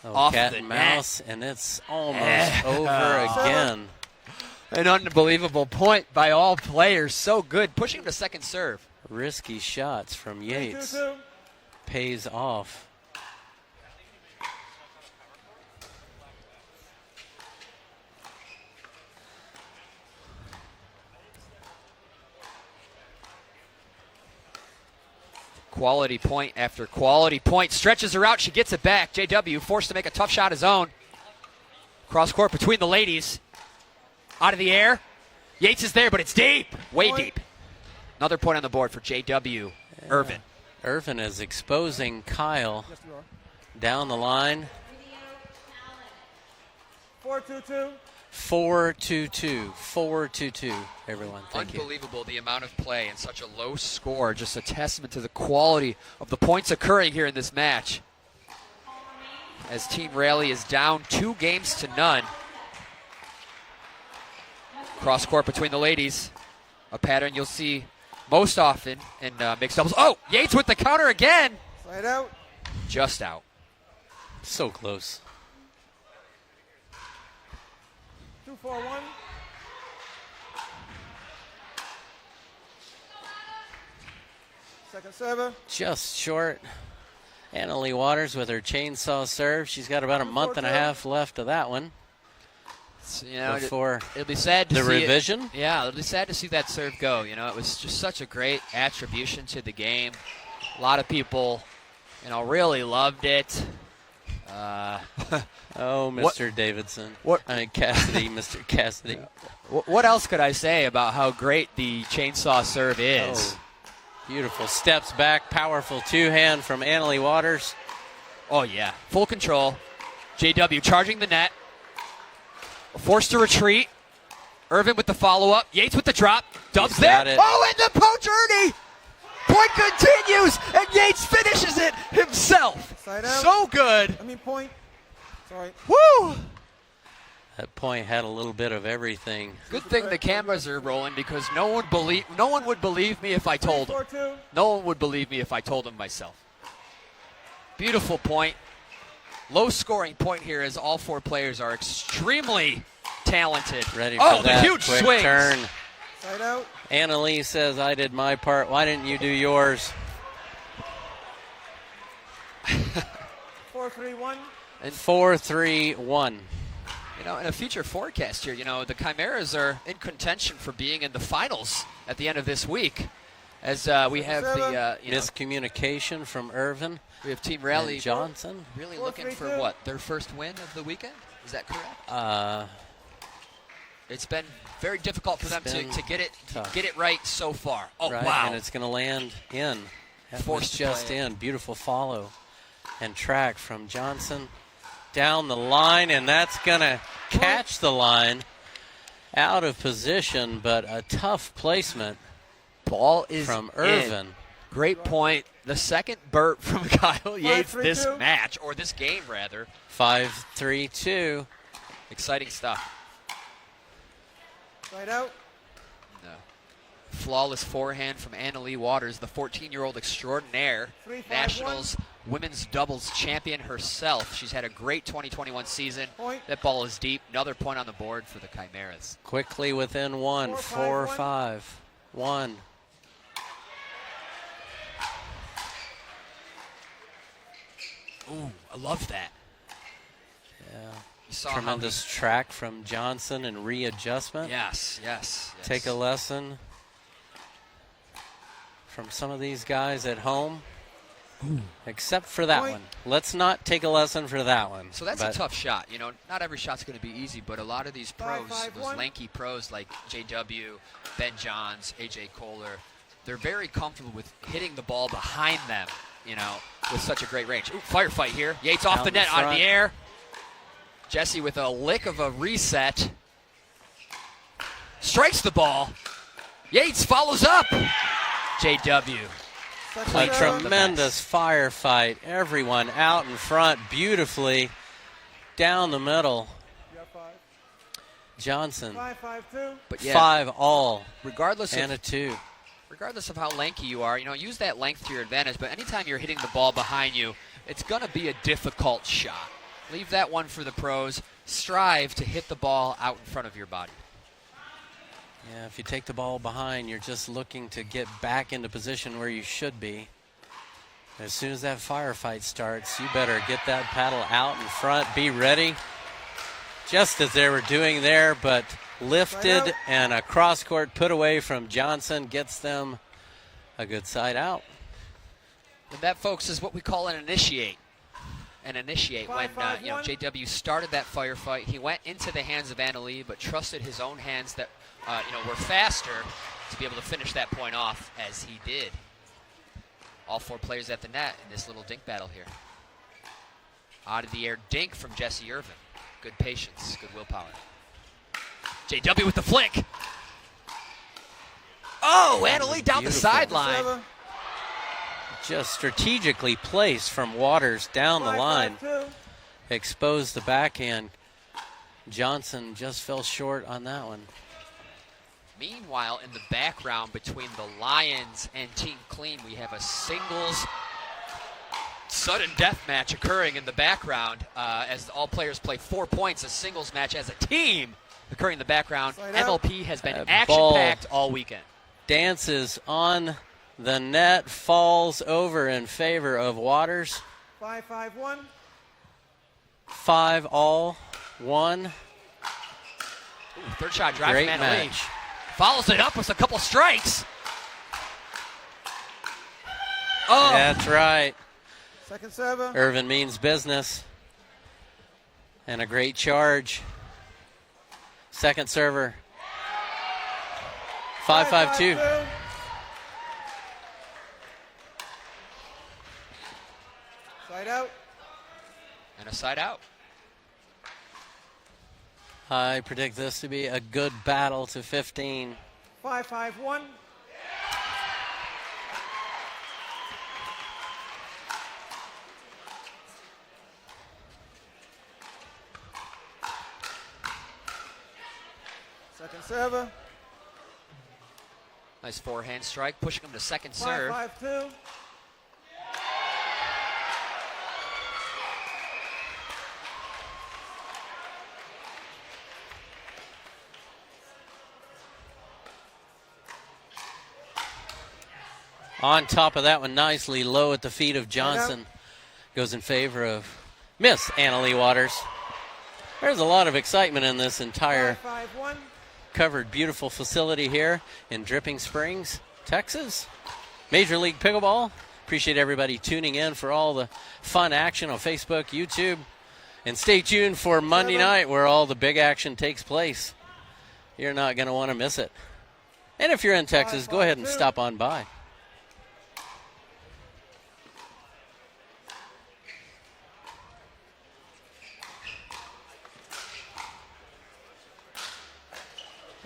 Off cat the and mouse, and it's almost over again. An unbelievable point by all players. So good. Pushing to second serve. Risky shots from Yates. 3-2-2. Pays off. Quality point after quality point. Stretches her out. She gets it back. JW forced to make a tough shot his own. Cross court between the ladies. Out of the air. Yates is there, but it's deep. Way deep. Another point on the board for JW Irvine. Irvine is exposing Kyle down the line. 4-2-2. 4-2-2. 4-2-2, everyone. Thank you. Unbelievable the amount of play and such a low score. Just a testament to the quality of the points occurring here in this match. As Team Raleigh is down 2-0. Cross court between the ladies. A pattern you'll see most often in mixed doubles. Oh, Yates with the counter again. Slide out. Just out. So close. 2-4-1. Second server. Just short. Leigh Waters with her chainsaw serve. She's got about a month and a half left of that one. before it'll be sad to the see revision. Yeah, it'll be sad to see that serve go. It was just such a great attribution to the game. A lot of people, really loved it. Mr. Davidson. Cassidy, Mr. Cassidy. What else could I say about how great the chainsaw serve is? Oh, beautiful. Steps back, powerful two-hand from Annalie Waters. Oh, yeah. Full control. JW charging the net. Forced to retreat. Irvine with the follow-up. Yates with the drop. Dubs there. Oh, and the poacherty! Point continues, and Yates finishes it himself. Side out. So good. Point. Sorry. Woo! That point had a little bit of everything. Good thing the cameras are rolling because no one would believe me if I told them. No one would believe me if I told them myself. Beautiful point. Low scoring point here as all four players are extremely talented. Ready for that the huge quick swings. turn. Side out. Annalie says, I did my part. Why didn't you do yours? 4-3-1. And 4-3-1. In a future forecast here, the Chimeras are in contention for being in the finals at the end of this week. As we have the miscommunication from Irvine. We have Team Rally and Johnson. Really looking for what? Their first win of the weekend? Is that correct? It's been very difficult for them to get it right so far. Oh, right, wow. And it's going to land in. That Forced was just in. Beautiful follow and track from Johnson down the line, and that's going to catch the line out of position, but a tough placement. Ball is from Irvine. In. Great point. The second burp from Kyle Yates this match, or this game rather. 5-3-2. Exciting stuff. Side out. No. Flawless forehand from Annalie Waters, the 14-year-old extraordinaire, Nationals women's doubles champion herself. She's had a great 2021 season. Point. That ball is deep. Another point on the board for the Chimeras. Quickly within one. 4-5-1. Ooh, I love that. Yeah. Tremendous track from Johnson and readjustment. Yes. Take a lesson from some of these guys at home. Ooh. Except for that one. Let's not take a lesson for that one. So that's a tough shot. Not every shot's going to be easy, but a lot of these pros, those lanky pros like JW, Ben Johns, AJ Koller, they're very comfortable with hitting the ball behind them, with such a great range. Ooh, firefight here. Yates off the net, out of the air. Jessie with a lick of a reset. Strikes the ball. Yates follows up. JW. A tremendous firefight. Everyone out in front beautifully. Down the middle. Johnson. 5-5-2. But yeah, 5 all. Regardless and of, a 2. Regardless of how lanky you are, use that length to your advantage. But anytime you're hitting the ball behind you, it's going to be a difficult shot. Leave that one for the pros. Strive to hit the ball out in front of your body. Yeah, if you take the ball behind, you're just looking to get back into position where you should be. As soon as that firefight starts, you better get that paddle out in front, be ready. Just as they were doing there, but lifted and a cross-court put away from Johnson gets them a good side out. And that, folks, is what we call an initiate. When JW started that firefight, he went into the hands of Annalie, but trusted his own hands that were faster to be able to finish that point off as he did. All four players at the net in this little dink battle here. Out of the air dink from Jessie Irvine. Good patience, good willpower. JW with the flick. Oh, Annalie down the sideline. Just strategically placed from Waters down the line. Exposed the backhand. Johnson just fell short on that one. Meanwhile, in the background between the Lions and Team Clean, we have a singles sudden death match occurring in the background as all players play 4 points. A singles match as a team occurring in the background. MLP has been action-packed all weekend. Dances on the net, falls over in favor of Waters. 5-5-1. 5 all, 1. Ooh, third shot drive Great from Leigh. match. Follows it up with a couple strikes. Oh, That's right. Second server. Irvine means business. And a great charge. Second server. 5-5-2. Side out. and a side out. I predict this to be a good battle to 15. 5-5-1. Second server. Nice forehand strike, pushing him to second serve. 5-5-2. On top of that one, nicely low at the feet of Johnson. Goes in favor of Miss Leigh Waters. There's a lot of excitement in this entire 5-5-1. covered beautiful facility here in Dripping Springs, Texas. Major League Pickleball. Appreciate everybody tuning in for all the fun action on Facebook, YouTube. And stay tuned for Monday night where all the big action takes place. You're not going to want to miss it. And if you're in Texas, go ahead and stop on by.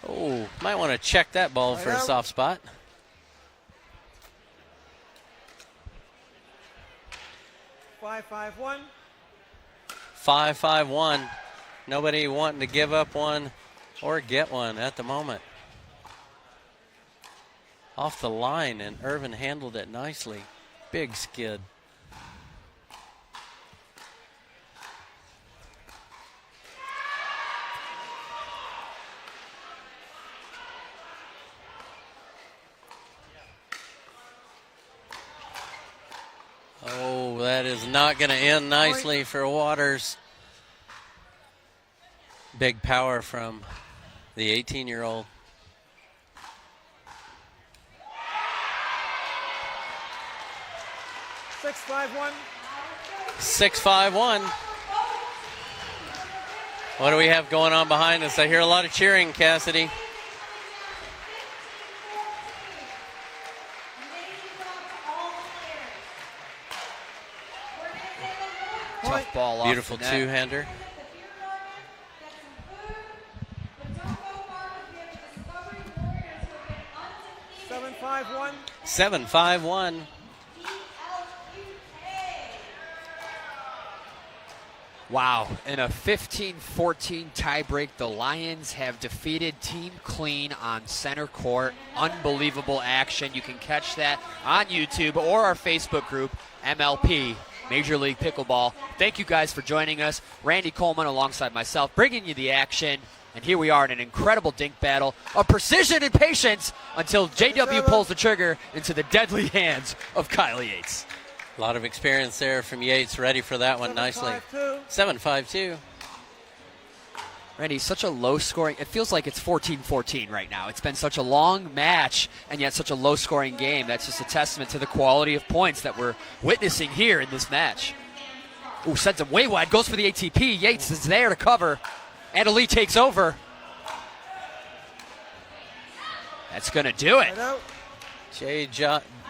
Oh, might want to check that ball for a soft spot. Five, 5-1. 5-5-1. Nobody wanting to give up one or get one at the moment. Off the line, and Irvine handled it nicely. Big skid. Oh, that is not going to end nicely for Waters. Big power from the 18-year-old. Six, 5-1. 6-5-1. What do we have going on behind us? I hear a lot of cheering, Cassidy. Tough ball off Beautiful the net. two-hander. Seven, 5-1. 7-5-1. Wow, in a 15-14 tiebreak, the Lions have defeated Team Clean on center court. Unbelievable action. You can catch that on YouTube or our Facebook group, MLP, Major League Pickleball. Thank you guys for joining us. Randy Coleman alongside myself, bringing you the action. And here we are in an incredible dink battle of precision and patience until JW pulls the trigger into the deadly hands of Kyle Yates. A lot of experience there from Yates, ready for that one nicely. 7-5-2. Randy, such a low scoring, it feels like it's 14-14 right now. It's been such a long match and yet such a low scoring game. That's just a testament to the quality of points that we're witnessing here in this match. Ooh, sends him way wide, goes for the ATP. Yates is there to cover. And Leigh takes over. That's going to do it.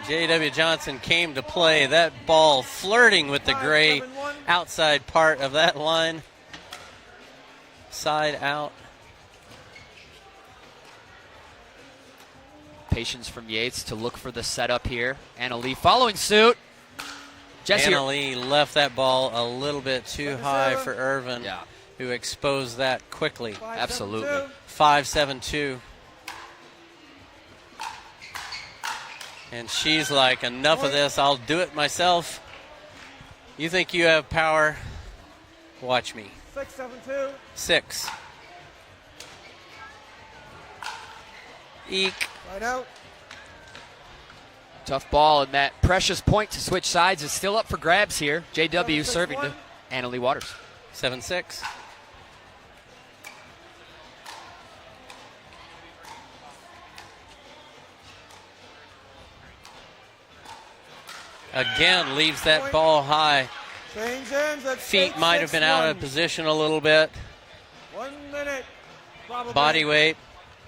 J.W. Johnson came to play. That ball flirting with the gray outside part of that line. Side out. Patience from Yates to look for the setup here. Leigh following suit. Jessie Leigh left that ball a little bit too high for Irvine, who exposed that quickly. Absolutely. 5-7-2. And she's like, enough of this. I'll do it myself. You think you have power? Watch me. 6-7-2. 6. Eek. Right out. Tough ball, and that precious point to switch sides is still up for grabs here. JW serving to Leigh Waters. 7-6. again leaves that ball high. Change hands at Feet might have been out of position a little bit. 1 minute. Probably. Body weight,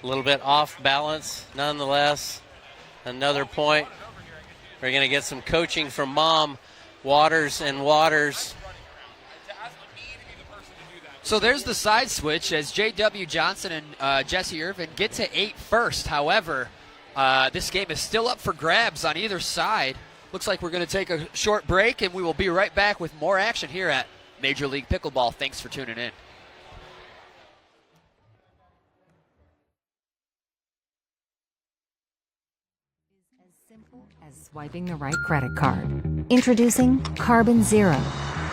a little bit off balance. Nonetheless, another point. We're going to get some coaching from Mom Waters and Waters. So there's the side switch as J.W. Johnson and Jessie Irvine get to 8 first. However, this game is still up for grabs on either side. Looks like we're going to take a short break, and we will be right back with more action here at Major League Pickleball. Thanks for tuning in. As simple as swiping the right credit card. Introducing Carbon Zero,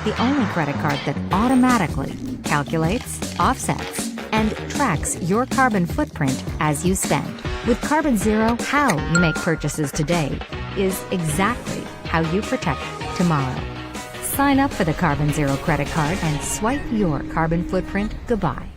the only credit card that automatically calculates, offsets, and tracks your carbon footprint as you spend. With Carbon Zero, how you make purchases today is exactly how you protect tomorrow. Sign up for the Carbon Zero credit card and swipe your carbon footprint goodbye.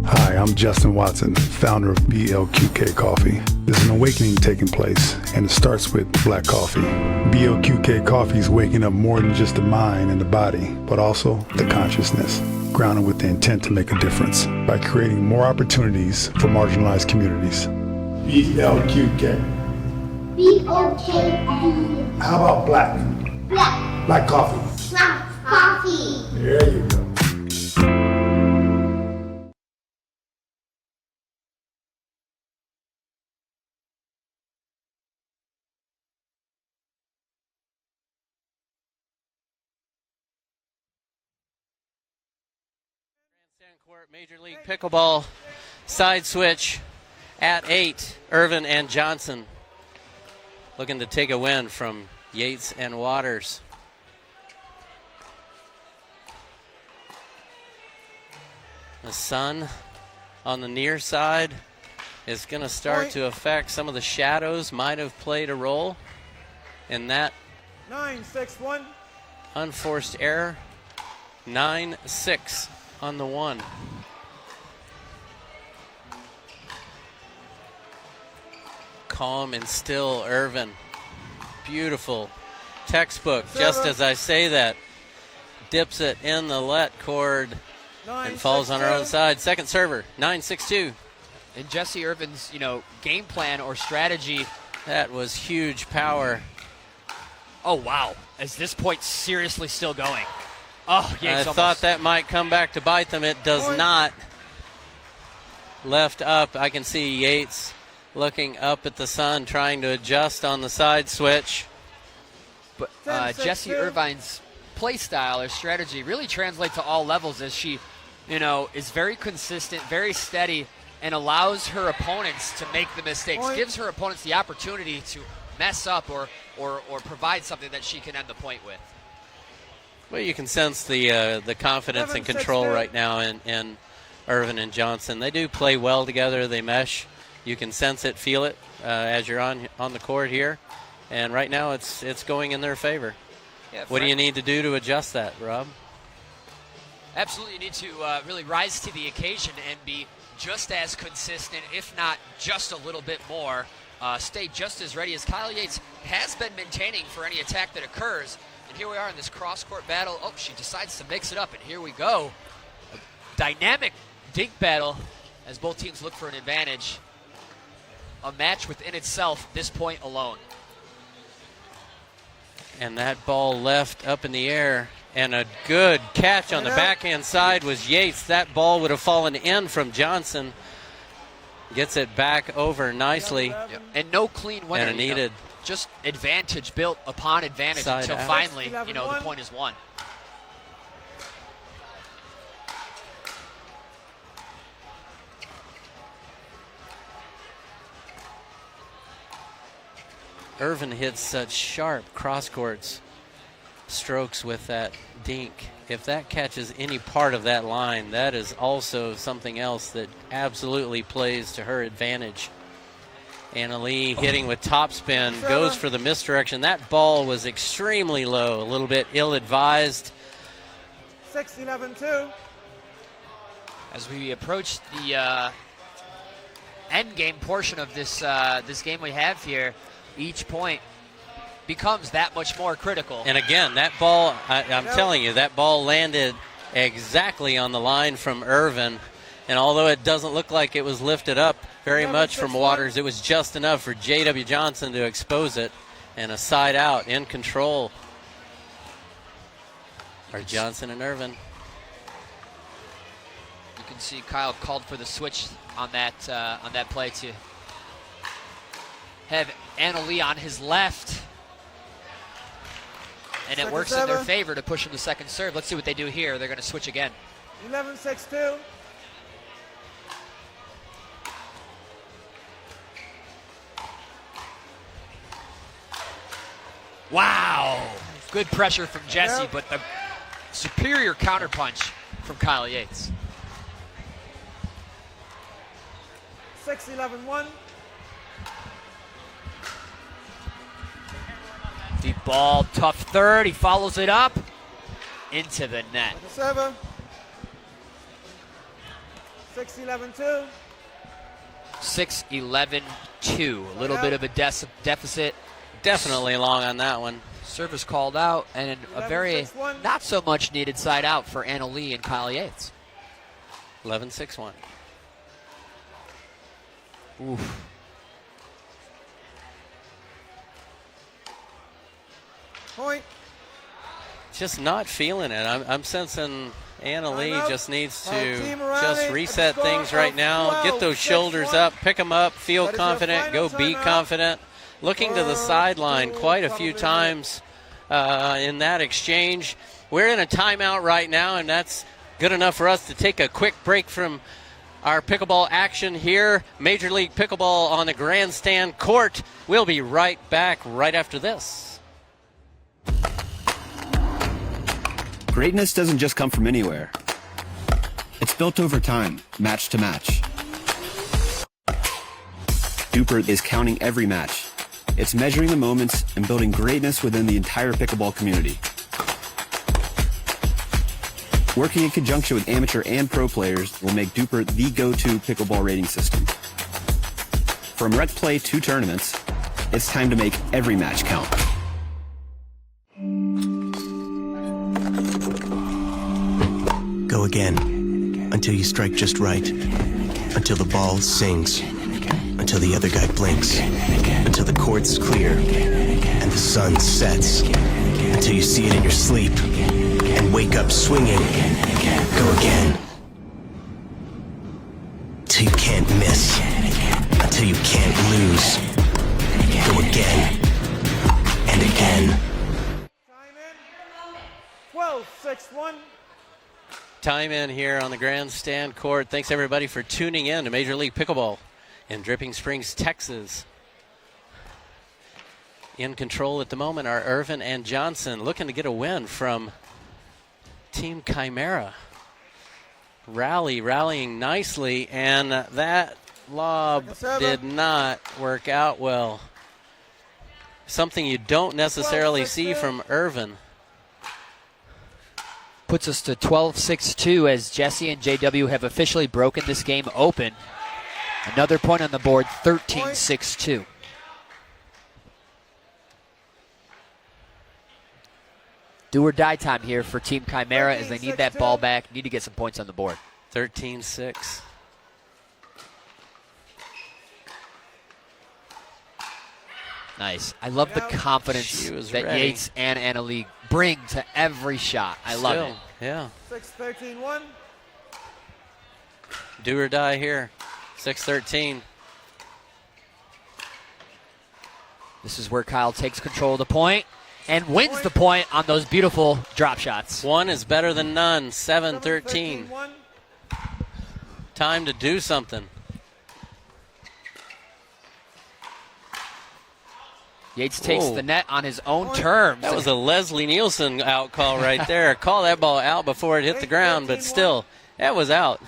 Hi, I'm Justin Watson, founder of BLQK Coffee. There's an awakening taking place, and it starts with black coffee. BLQK Coffee is waking up more than just the mind and the body, but also the consciousness, grounded with the intent to make a difference by creating more opportunities for marginalized communities. BLQK. B-O-K-E. How about black? Black. Black coffee. Black coffee. There you go. Court, Major League Pickleball side switch at 8. Irvine and Johnson looking to take a win from Yates and Waters. The sun on the near side is going to start to affect some of the shadows. Might have played a role in that 9-6-1. unforced error. 9-6 on the one. Calm and still Irvine. Beautiful. Textbook, just as I say that. Dips it in the let cord and falls on her own side. Second server, 9-6-2. And Jessie Irvine's, game plan or strategy. That was huge power. Oh, wow. Is this point seriously still going? Oh, Yates I thought that might come back to bite them. It does not. Left up, I can see Yates looking up at the sun, trying to adjust on the side switch. But Jessie Irvine's play style or strategy really translates to all levels as she, is very consistent, very steady, and allows her opponents to make the mistakes. Gives her opponents the opportunity to mess up or provide something that she can end the point with. Well, you can sense the confidence and control right now in Irvine and Johnson. They do play well together. They mesh. You can sense it, feel it as you're on the court here. And right now it's going in their favor. Yeah, what do you need to do to adjust that, Rob? Absolutely, you need to really rise to the occasion and be just as consistent, if not just a little bit more. Stay just as ready as Kyle Yates has been maintaining for any attack that occurs. And here we are in this cross-court battle. Oh, she decides to mix it up, and here we go. A dynamic dink battle as both teams look for an advantage. A match within itself, this point alone. And that ball left up in the air. And a good catch on the backhand side was Yates. That ball would have fallen in from Johnson. Gets it back over nicely. Yep. And no clean winner. And needed. Just advantage built upon advantage Side until out. finally, the point is won. Irvine hits such sharp cross-courts strokes with that dink. If that catches any part of that line, that is also something else that absolutely plays to her advantage. Anna Leigh hitting with topspin, goes for the misdirection. That ball was extremely low, a little bit ill-advised. 6-11-2. As we approach the end game portion of this game we have here, each point becomes that much more critical. And again, that ball, I'm telling you, that ball landed exactly on the line from Irvine. And although it doesn't look like it was lifted up very much from Waters, it was just enough for J.W. Johnson to expose it. And a side out in control are Johnson and Irvine. You can see Kyle called for the switch on that play to have Leigh on his left. And it works in their favor to push him to second serve. Let's see what they do here. They're going to switch again. 11-6-2. Wow. Good pressure from Jessie, but the superior counterpunch from Kyle Yates. 6-11-1. Deep ball, tough third. He follows it up into the net. 7. 6-11-2. 6-11-2. A little bit of a deficit. Definitely long on that one. Service called out, and a very not so much needed side out for Leigh and Kyle Yates. 11-6-1. Oof. Point. Just not feeling it. I'm sensing Leigh just needs to Team just Irvine reset at a things score right of now. Get those 12-6-1. shoulders up, pick them up, feel That is your confident, go final be timeout. confident. Looking to the sideline quite a few probably times in that exchange. We're in a timeout right now, and that's good enough for us to take a quick break from our pickleball action here. Major League Pickleball on the grandstand court. We'll be right back right after this. Greatness doesn't just come from anywhere. It's built over time, match to match. Duper is counting every match. It's measuring the moments and building greatness within the entire pickleball community. Working in conjunction with amateur and pro players will make Duper the go-to pickleball rating system. From rec play to tournaments, it's time to make every match count. Go again, until you strike just right, until the ball sings, until the other guy blinks, until the court's clear, and the sun sets, until you see it in your sleep, and wake up swinging. Go again. Till you can't miss, until you can't lose. Go again, and again. 12-6-1. Time in here on the grandstand court. Thanks everybody for tuning in to Major League Pickleball in Dripping Springs, Texas. In control at the moment are Irvine and Johnson, looking to get a win from Team Chimera. Rallying nicely, and that lob did not work out well. Something you don't necessarily see from Irvine. Puts us to 12-6-2 as Jessie and JW have officially broken this game open. Another point on the board, 13-6-2. Do or die time here for Team Chimera as they need that ball back, need to get some points on the board. 13-6. Nice. I love the confidence that ready. Yates and Leigh bring to every shot. I love it. Yeah. 6-13-1. Do or die here. 6-13. This is where Kyle takes control of the point and wins the point on those beautiful drop shots. One is better than none. 7-13. Time to do something. Yates takes the net on his own terms. That was a Leslie Nielsen out call right there. Call that ball out before it hit the ground, but still, that was out.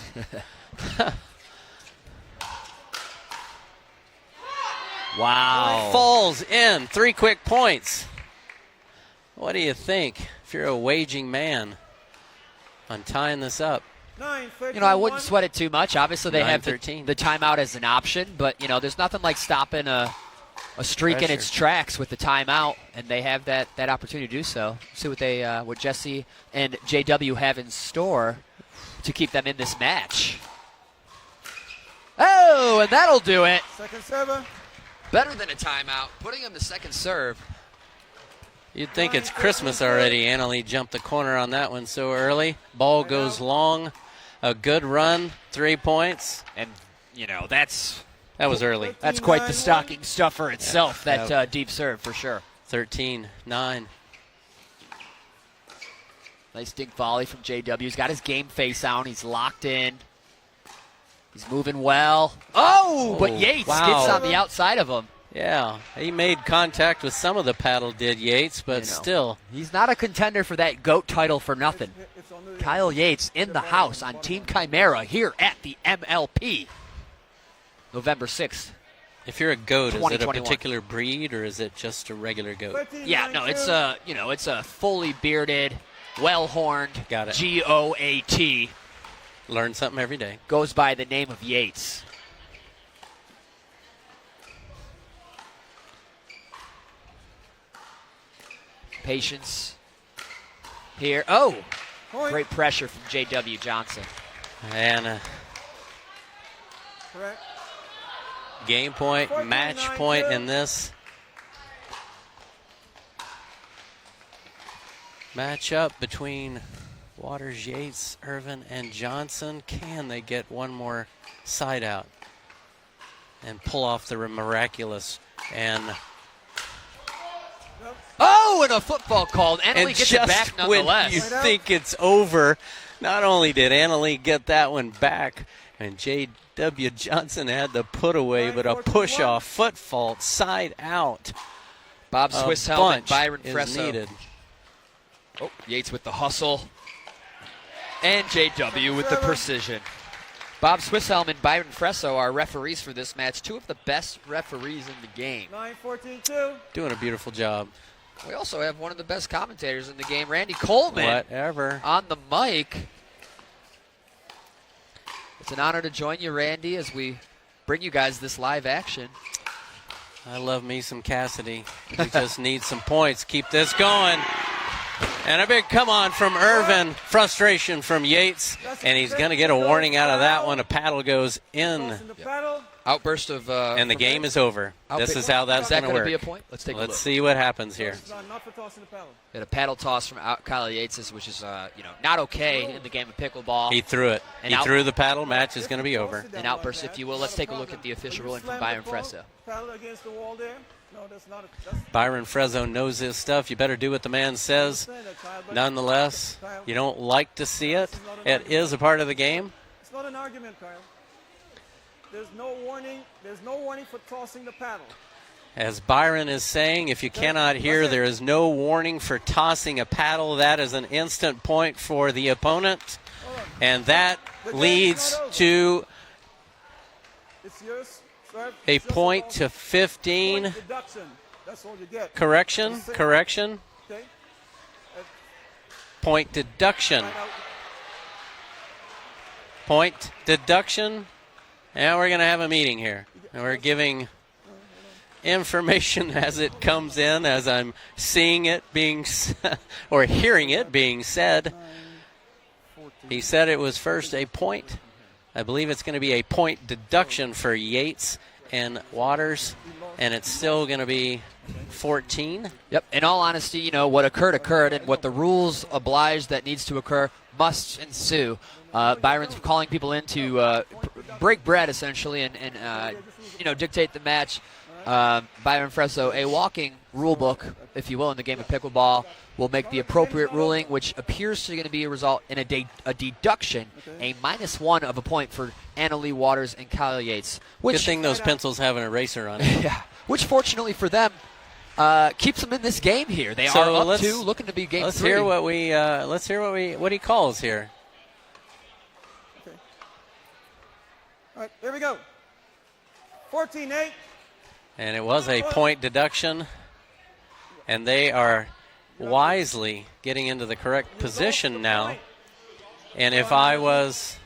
Wow. Falls in. 3 quick points. What do you think if you're a waging man on tying this up? I wouldn't sweat it too much. Obviously, they have the 9-13. timeout as an option, but, there's nothing like stopping a a streak Pressure. in its tracks with the timeout, and they have that opportunity to do so. See what Jessie and JW have in store to keep them in this match. Oh, and that'll do it. Second server. Better than a timeout, putting him to second serve. You'd think it's Christmas already. Annalee jumped the corner on that one so early. Ball goes long. A good run, 3 points. And, that was early. That's quite the stocking stuffer itself, that deep serve for sure. 13-9. Nice dink volley from JW. He's got his game face on. He's locked in. He's moving well. Oh, but Yates gets on the outside of him. Yeah, he made contact with some of the paddle, did Yates, but still. He's not a contender for that GOAT title for nothing. Kyle Yates in the house on Team Chimera here at the MLP. November 6th. If you're a goat, is it a 2021. particular breed or is it just a regular goat? Yeah, no, it's a fully bearded, well-horned Got it. GOAT. Learn something every day. Goes by the name of Yates. Patience here. Oh, great pressure from J.W. Johnson. And Correct. game point, match point in this matchup between Waters, Yates, Irvine, and Johnson. Can they get one more side out and pull off the miraculous? And and a football called. Annalee gets it back nonetheless. When you think it's over, not only did Annalee get that one back, and J.W. Johnson had the put away, but a push off, foot fault, side out. Bob Swiss helmet, Byron is Fresso. needed. Oh, Yates with the hustle. And J.W. with the precision. Bob Swisshelm and Byron Fresso are referees for this match. Two of the best referees in the game. 9-14-2. Doing a beautiful job. We also have one of the best commentators in the game, Randy Coleman. Whatever. On the mic. It's an honor to join you, Randy, as we bring you guys this live action. I love me some Cassidy. We just need some points. Keep this going. And a big come on from Irvine. Frustration from Yates. And he's going to get a warning out of that one. A paddle goes in. Outburst of... and the game is over. This is how that's going to work. Be a point? Let's take a look. Let's see what happens here. Not for tossing the paddle. Got a paddle toss from Kyle Yates, which is not okay in the game of pickleball. He threw it. He threw the paddle. Match is going to be over. An outburst, if you will. Let's take a look at the official ruling from Byron Fresso. Paddle against the wall there. No, that's not Byron Fresso knows his stuff. You better do what the man says. Nonetheless, you don't like to see it. It is a part of the game. It's not an argument, Kyle. There's no warning. There's no warning for tossing the paddle. As Byron is saying, if you cannot hear, there is no warning for tossing a paddle. That is an instant point for the opponent. And that leads to a point to 15. Correction. Point deduction. Point deduction. Now we're going to have a meeting here. And we're giving information as it comes in, as I'm seeing it being or hearing it being said. He said it was first a point. I believe it's going to be a point deduction for Yates and Waters, and it's still going to be 14. Yep. In all honesty, what occurred, and what the rules oblige that needs to occur must ensue. Byron's calling people in to break bread, essentially, and dictate the match. Byron Fresso, a walking rule book, if you will, in the game of pickleball, will make the appropriate ruling, which appears to going to be a result in a deduction, a -1 of a point for Annalee Waters and Kyle Yates. Good thing those pencils have an eraser on it. Yeah, which fortunately for them keeps them in this game here. They are up to looking to be game let's 3. Hear what we let's hear what he calls here. Okay. All right, here we go. 14-8. And it was a point deduction, and they are wisely getting into the correct position now. And if I was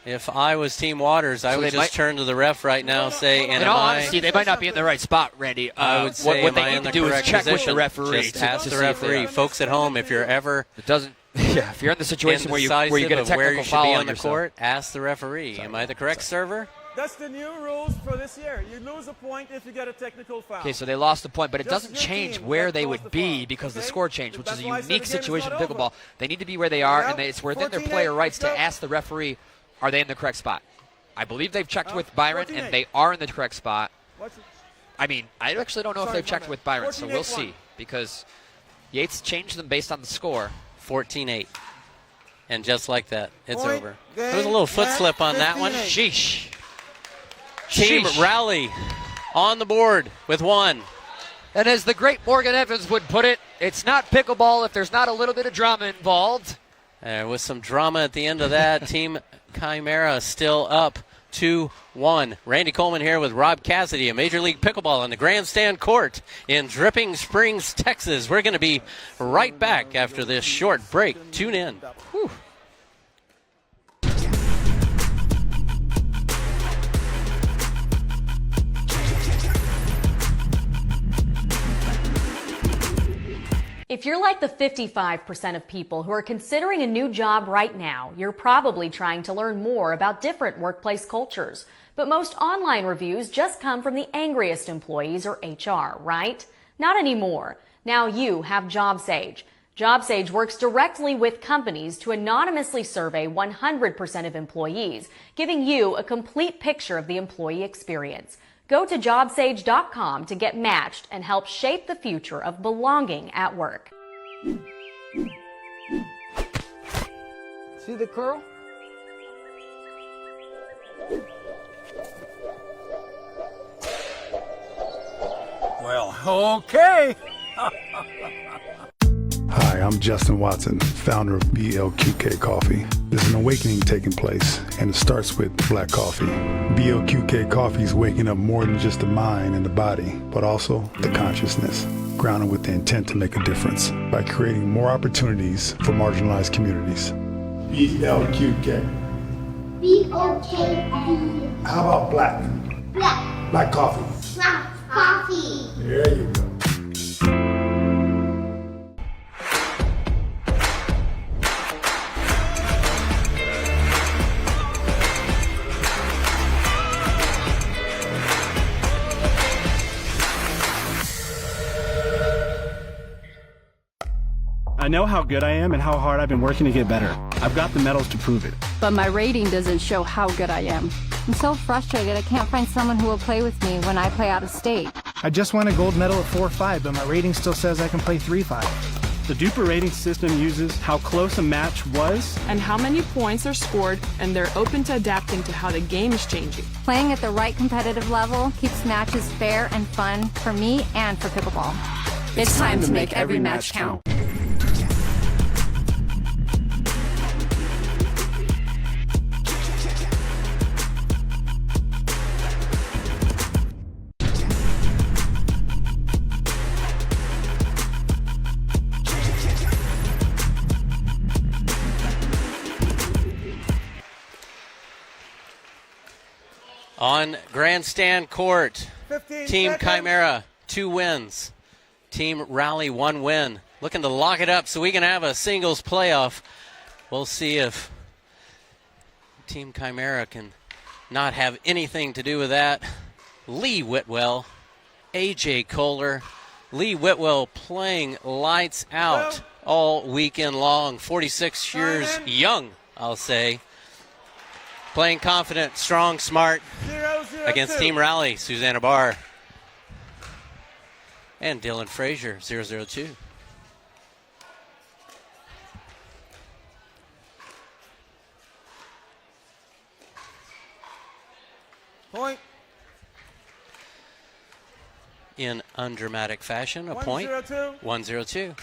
If I was Team Waters, I would just turn to the ref right now and say, in all honesty, they might not be in the right spot, Randy. I would say, what they need to do is check with the referee. Just ask the referee. Folks at home, if you're ever if you're in the situation where you get a technical foul on the court, ask the referee. Am I the correct server? That's the new rules for this year. You lose a point if you get a technical foul. Okay, so they lost the point, but it doesn't change where they would be because the score changed, which is a unique situation in pickleball. They need to be where they are, and it's within their player rights to ask the referee, are they in the correct spot? I believe they've checked with Byron, and they are in the correct spot. I mean, I actually don't know if they've checked with Byron, so we'll see, because Yates changed them based on the score. 14-8. And just like that, it's over. There was a little foot slip on that one. Sheesh. Team Rally on the board with 1. And as the great Morgan Evans would put it, it's not pickleball if there's not a little bit of drama involved. There was some drama at the end of that. Team Chimera still up 2-1. Randy Coleman here with Rob Cassidy of Major League Pickleball on the Grandstand Court in Dripping Springs, Texas. We're going to be right back after this short break. Tune in. Whew. If you're like the 55% of people who are considering a new job right now, you're probably trying to learn more about different workplace cultures. But most online reviews just come from the angriest employees or HR, right? Not anymore. Now you have JobSage. JobSage works directly with companies to anonymously survey 100% of employees, giving you a complete picture of the employee experience. Go to jobsage.com to get matched and help shape the future of belonging at work. See the curl? Well, okay. Hi, I'm Justin Watson, founder of BLQK Coffee. There's an awakening taking place, and it starts with black coffee. BLQK Coffee is waking up more than just the mind and the body, but also the consciousness, grounded with the intent to make a difference by creating more opportunities for marginalized communities. BLQK. B-O-K-E. How about black? Black. Black coffee. Black coffee. There you go. I know how good I am and how hard I've been working to get better. I've got the medals to prove it. But my rating doesn't show how good I am. I'm so frustrated I can't find someone who will play with me when I play out of state. I just won a gold medal at 4-5, but my rating still says I can play 3-5. The Duper rating system uses how close a match was and how many points are scored, and they're open to adapting to how the game is changing. Playing at the right competitive level keeps matches fair and fun for me and for pickleball. It's time to make every match count. On Grandstand Court, 15 Team seconds. Chimera, 2 wins. Team Rally, 1 win. Looking to lock it up so we can have a singles playoff. We'll see if Team Chimera can not have anything to do with that. Leigh Whitwell, AJ Koller. Leigh Whitwell playing lights out all weekend long. 46 years young, I'll say. Playing confident, strong, smart 0-0-2. against Team Rally, Susannah Barr. And Dylan Frazier, 0-0-2. Point. In undramatic fashion, a point. 1-0-2. 1-0-2.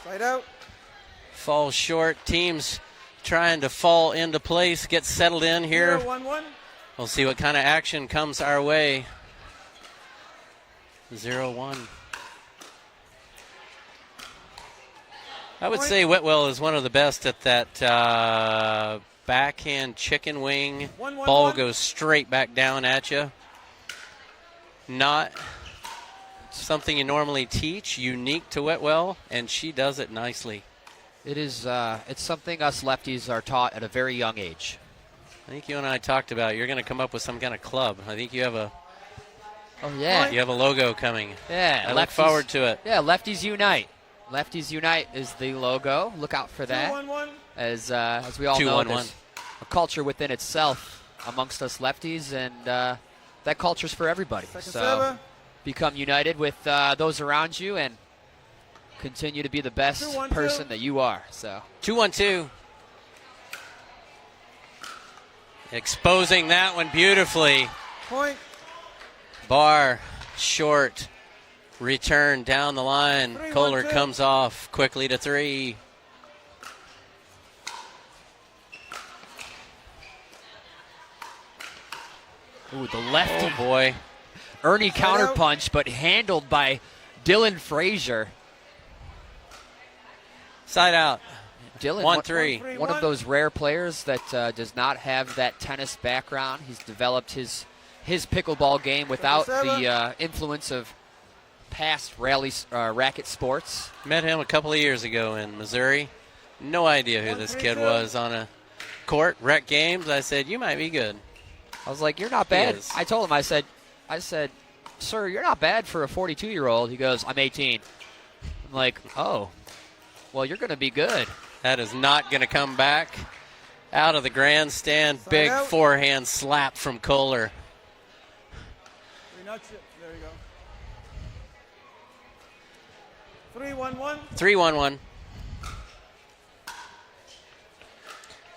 Right out. Falls short. Teams trying to fall into place, get settled in here. 0-1-1. We'll see what kind of action comes our way. 0-1. I would say Whitwell is one of the best at that backhand chicken wing. Ball goes straight back down at you. Not something you normally teach, unique to Whitwell, and she does it nicely. It is. It's something us lefties are taught at a very young age. I think you and I talked about you're going to come up with some kind of club. I think you have a. Oh yeah. You have a logo coming. Yeah. I look forward to it. Yeah. Lefties Unite. Lefties Unite is the logo. Look out for that. 2-1-1. As we all know, there's a culture within itself amongst us lefties, and that culture's for everybody. So become united with those around you and continue to be the best person that you are. So 2-1-2. Exposing that one beautifully. Point. Barr, short. Return down the line. Koller comes off quickly to 3. Ooh, the lefty. Oh boy. Ernie counterpunch, but handled by Dylan Frazier. Side out. Dylan, 1-3. One of those rare players that does not have that tennis background. He's developed his pickleball game without the influence of past racket sports. Met him a couple of years ago in Missouri. No idea who this kid was on a court, rec games. I said, you might be good. I was like, you're not bad. I told him, I said, sir, you're not bad for a 42-year-old. He goes, I'm 18. I'm like, oh, well, you're going to be good. That is not going to come back. Out of the grandstand, big forehand slap from Koller. There you go. 3-1-1. 3-1-1.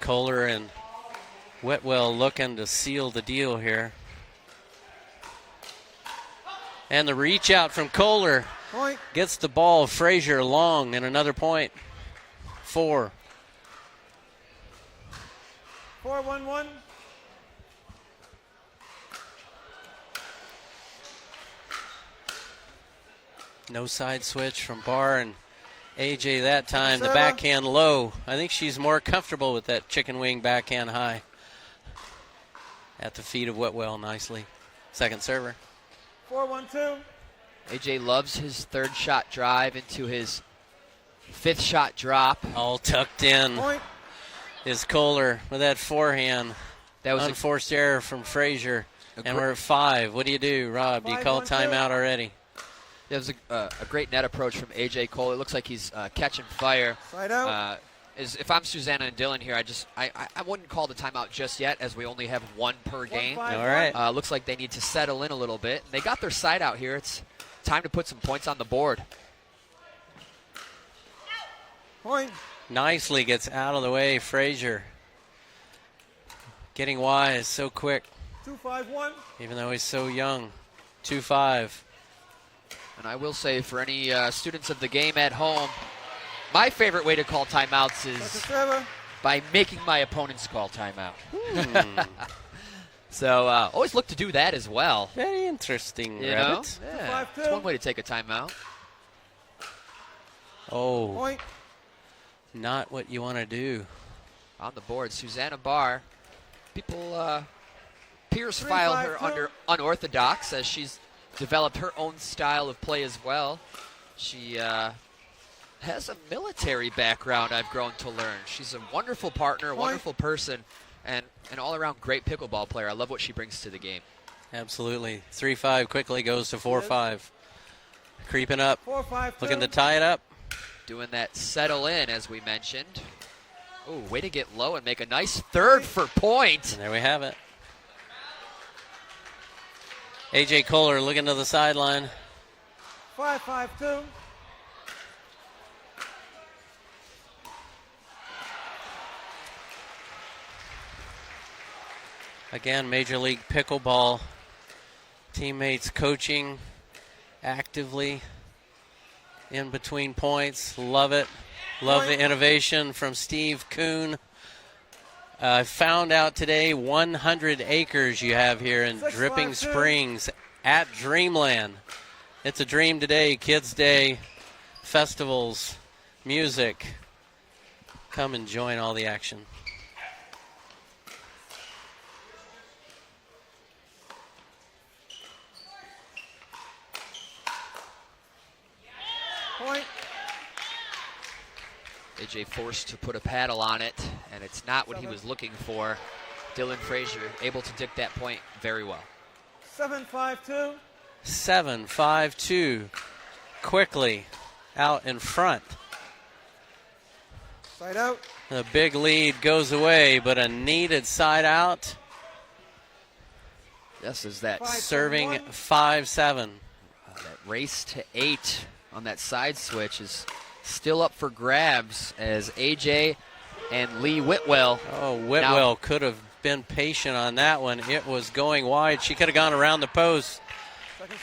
Koller and Whitwell looking to seal the deal here. And the reach out from Koller. Point. Gets the ball. Frazier long and another point. 4. 4-1-1. No side switch from Barr and AJ that time. The backhand low. I think she's more comfortable with that chicken wing backhand high. At the feet of Whitwell nicely. Second server. 4-1-2. AJ loves his third shot drive into his fifth shot drop. All tucked in. Point. Is Koller with that forehand. That was unforced error from Frazier. And we're at 5. What do you do, Rob? Do you call timeout already? That was a great net approach from AJ Koller. It looks like he's catching fire. Side out. If I'm Susannah and Dylan here, I wouldn't call the timeout just yet, as we only have one per game. All right. Looks like they need to settle in a little bit. They got their side out here. It's time to put some points on the board. Point. Nicely gets out of the way, Frazier. Getting wise so quick. 2-5-1. Even though he's so young. 2-5. And I will say, for any students of the game at home, my favorite way to call timeouts is by making my opponents call timeout. So always look to do that as well. Very interesting, you Rabbit. know? Yeah. It's one way to take a timeout. Oh. Point. Not what you want to do. On the board, Susannah Barr. People file her under unorthodox, as she's developed her own style of play as well. She has a military background, I've grown to learn. She's a wonderful partner, a wonderful person, and an all-around great pickleball player. I love what she brings to the game. Absolutely. 3-5 quickly goes to 4-5. Creeping up. 4-5. Looking to tie it up. Doing that settle in, as we mentioned. Oh, way to get low and make a nice third for point. And there we have it. AJ Koller looking to the sideline. 5-5-2. Again, Major League Pickleball teammates coaching actively in between points. Love it. Love the innovation from Steve Kuhn. I found out today 100 acres you have here in Dripping Springs at Dreamland. It's a dream today, Kids Day, festivals, music. Come and join all the action. Point. AJ forced to put a paddle on it, and it's not what he was looking for. Dylan Frazier able to dig that point very well. 7-5-2. 7-5-2. Quickly out in front. Side out. The big lead goes away, but a needed side out. Yes, is that serving 5-7. That race to 8 on that side switch is still up for grabs as AJ and Leigh Whitwell. Oh, Whitwell could have been patient on that one. It was going wide. She could have gone around the post.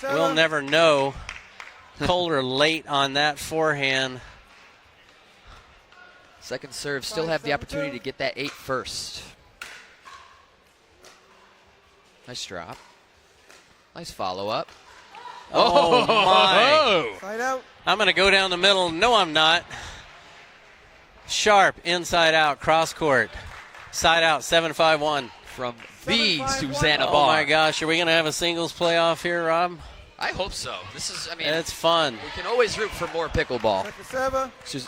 We'll never know. Koller late on that forehand. Second serve, still have the opportunity to get that 8 first. Nice drop. Nice follow-up. Oh, my. Side out. I'm going to go down the middle. No, I'm not. Sharp, inside out, cross court. Side out, 7-5-1. From the Susannah Barr. Barr. Oh, my gosh. Are we going to have a singles playoff here, Rob? I hope so. This is, I mean, it's fun. We can always root for more pickleball.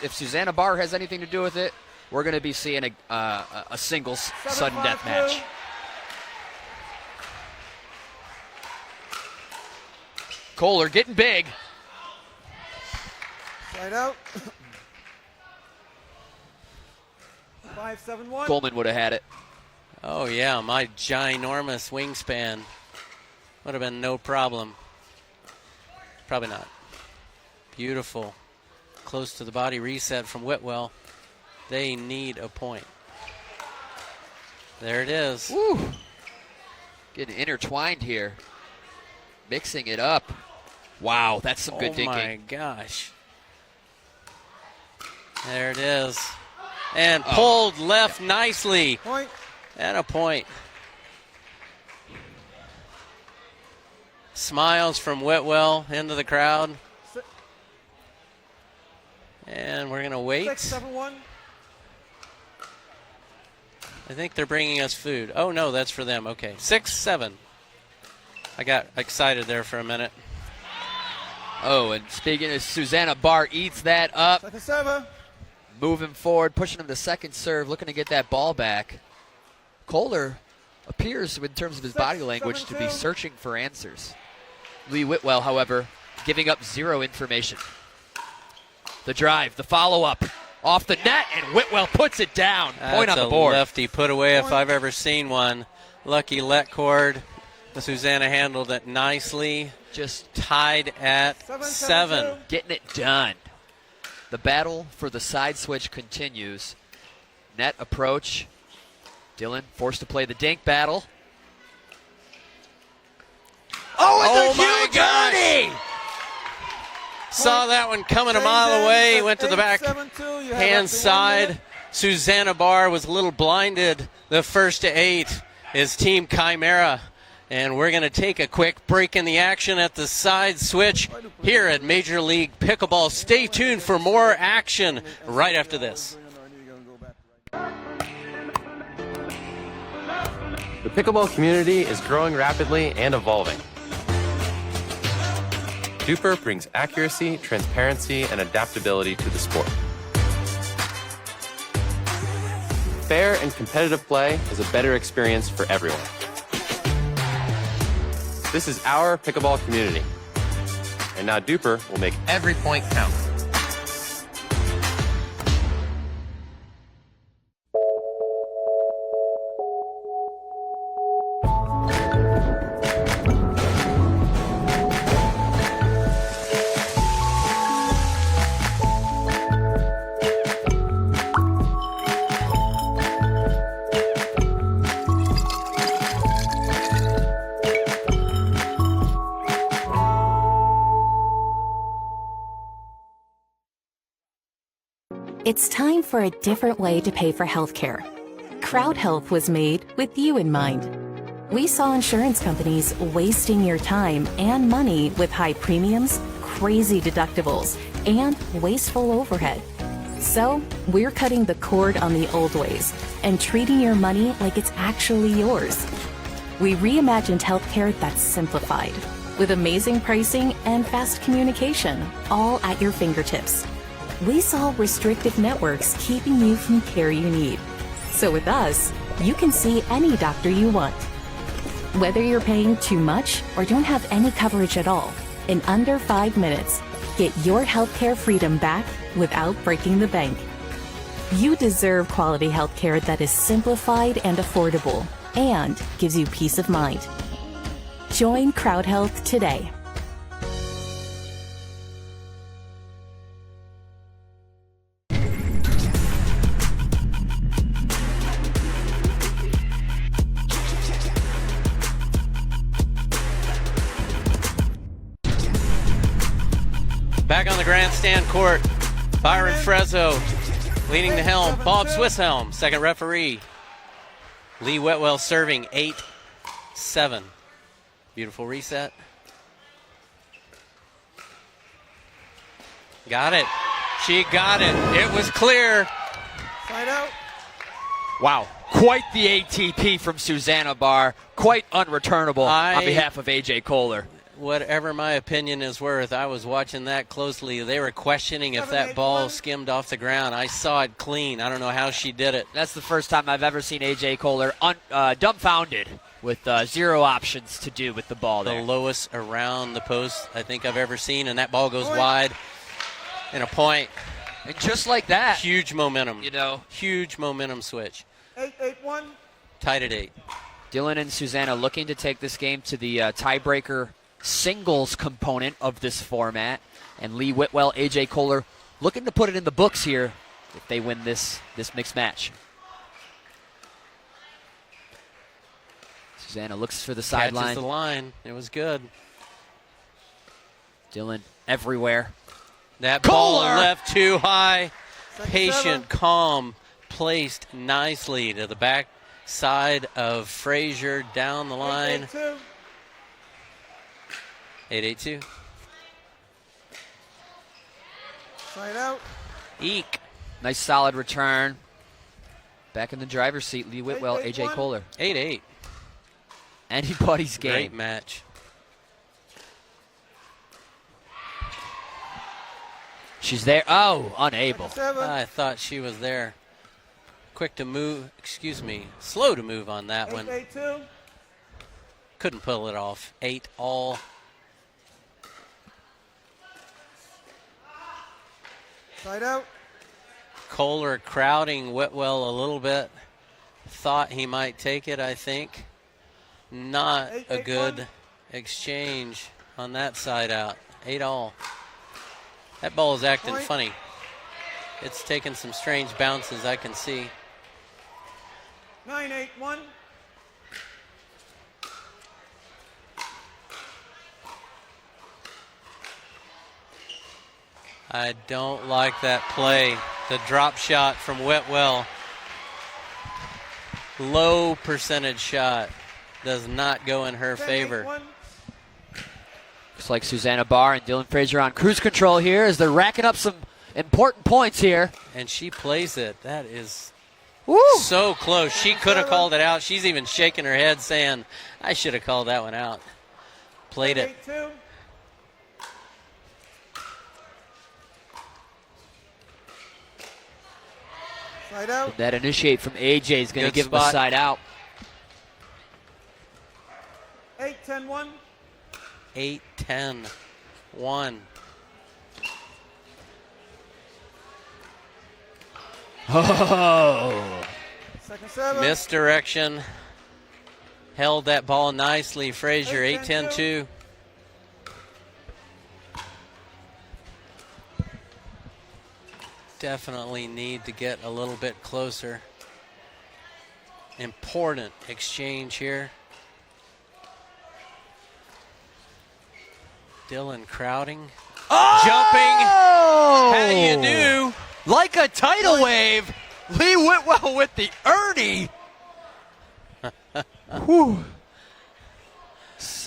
If Susannah Barr has anything to do with it, we're going to be seeing a singles sudden death match. Koller getting big. Side out. 5-7-1. Coleman would have had it. Oh, yeah, my ginormous wingspan would have been no problem. Probably not. Beautiful. Close to the body reset from Whitwell. They need a point. There it is. Woo. Getting intertwined here. Mixing it up. Wow, that's some good dinking. Oh, my gosh. There it is. And pulled left nicely. Point. And a point. Smiles from Whitwell into the crowd. And we're going to wait. 6-7-1. I think they're bringing us food. Oh, no, that's for them. Okay, 6-7. I got excited there for a minute. Oh, and speaking of Susannah, Barr eats that up. Second serve. Moving forward, pushing him to second serve, looking to get that ball back. Koller appears, in terms of his body language, to be searching for answers. Leigh Whitwell, however, giving up zero information. The drive, the follow-up, off the net, and Whitwell puts it down. Point on the board. That's a lefty put away if I've ever seen one. Lucky let cord. Susannah handled it nicely. Just tied at 7. Getting it done. The battle for the side switch continues. Net approach. Dylan forced to play the dink battle. Oh, it's a huge birdie! Saw that one coming a mile away. Went to the back hand side. Susannah Barr was a little blinded. The first to 8 is Team Chimera. And we're going to take a quick break in the action at the side switch here at Major League Pickleball. Stay tuned for more action right after this. The pickleball community is growing rapidly and evolving. Duper brings accuracy, transparency, and adaptability to the sport. Fair and competitive play is a better experience for everyone. This is our pickleball community. And now Duper will make every point count. It's time for a different way to pay for healthcare. Crowd Health was made with you in mind. We saw insurance companies wasting your time and money with high premiums, crazy deductibles, and wasteful overhead. So, we're cutting the cord on the old ways and treating your money like it's actually yours. We reimagined healthcare that's simplified, with amazing pricing and fast communication, all at your fingertips. We solve restrictive networks keeping you from care you need. So with us, you can see any doctor you want. Whether you're paying too much or don't have any coverage at all, in under 5 minutes, get your healthcare freedom back without breaking the bank. You deserve quality healthcare that is simplified and affordable and gives you peace of mind. Join Crowd Health today. Back on the grandstand court, Byron Frezzo leading the helm. Bob Swisshelm, second referee. Leigh Whitwell serving 8-7. Beautiful reset. Got it. She got it. It was clear. Side out. Wow. Quite the ATP from Susannah Barr. Quite unreturnable on behalf of AJ Koller. Whatever my opinion is worth, I was watching that closely. They were questioning if that ball skimmed off the ground. I saw it clean. I don't know how she did it. That's the first time I've ever seen AJ Koller dumbfounded with zero options to do with the ball there. The lowest around the post I think I've ever seen, and that ball goes wide and a point. And just like that. Huge momentum. You know. Huge momentum switch. 8-8-1. Tied at 8. Dylan and Susannah looking to take this game to the tiebreaker singles component of this format, and Leigh Whitwell, AJ Koller looking to put it in the books here if they win this mixed match. Susannah looks for the sideline. Catches the line. It was good. Dylan everywhere. That Koller! ball left too high. Patient, calm, placed nicely to the back side of Frazier down the line. 8-8-2. Side out. Eek. Nice solid return. Back in the driver's seat, Leigh Whitwell, AJ Koller. 8-8. Anybody's game. Great match. She's there. Oh, unable. I thought she was there. Quick to move. Slow to move on that one. 8-8-2. Couldn't pull it off. 8-all. Side out. Koller crowding Whitwell a little bit. Thought he might take it, I think. Not a good exchange on that side out. 8-all. That ball is acting funny. It's taking some strange bounces, I can see. 9-8-1. I don't like that play. The drop shot from Whitwell. Low percentage shot. Does not go in her favor. Looks like Susannah Barr and Dylan Frazier on cruise control here as they're racking up some important points here. And she plays it. That is Woo! So close. She could have called it out. She's even shaking her head saying, I should have called that one out. Played it. 8-2. Side out. That initiate from AJ is going to give him a side out. 8-10-1. 8-10-1. Oh. Second serve. Misdirection. Held that ball nicely. Frazier, 8-10-2. Definitely need to get a little bit closer. Important exchange here. Dylan crowding. Oh! Jumping. How do you do? Like a tidal wave. Leigh Whitwell with the Ernie. Whew.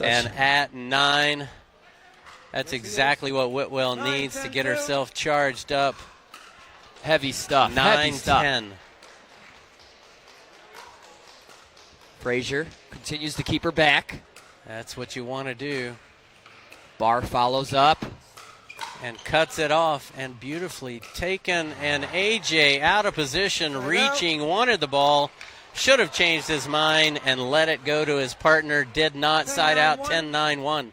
And at 9, that's exactly what Whitwell needs to get herself charged up. Heavy stuff. 9-10. Frazier continues to keep her back. That's what you want to do. Barr follows up. And cuts it off, and beautifully taken. And AJ out of position, reaching, wanted the ball. Should have changed his mind and let it go to his partner. Did not. Side out, 10-9-1.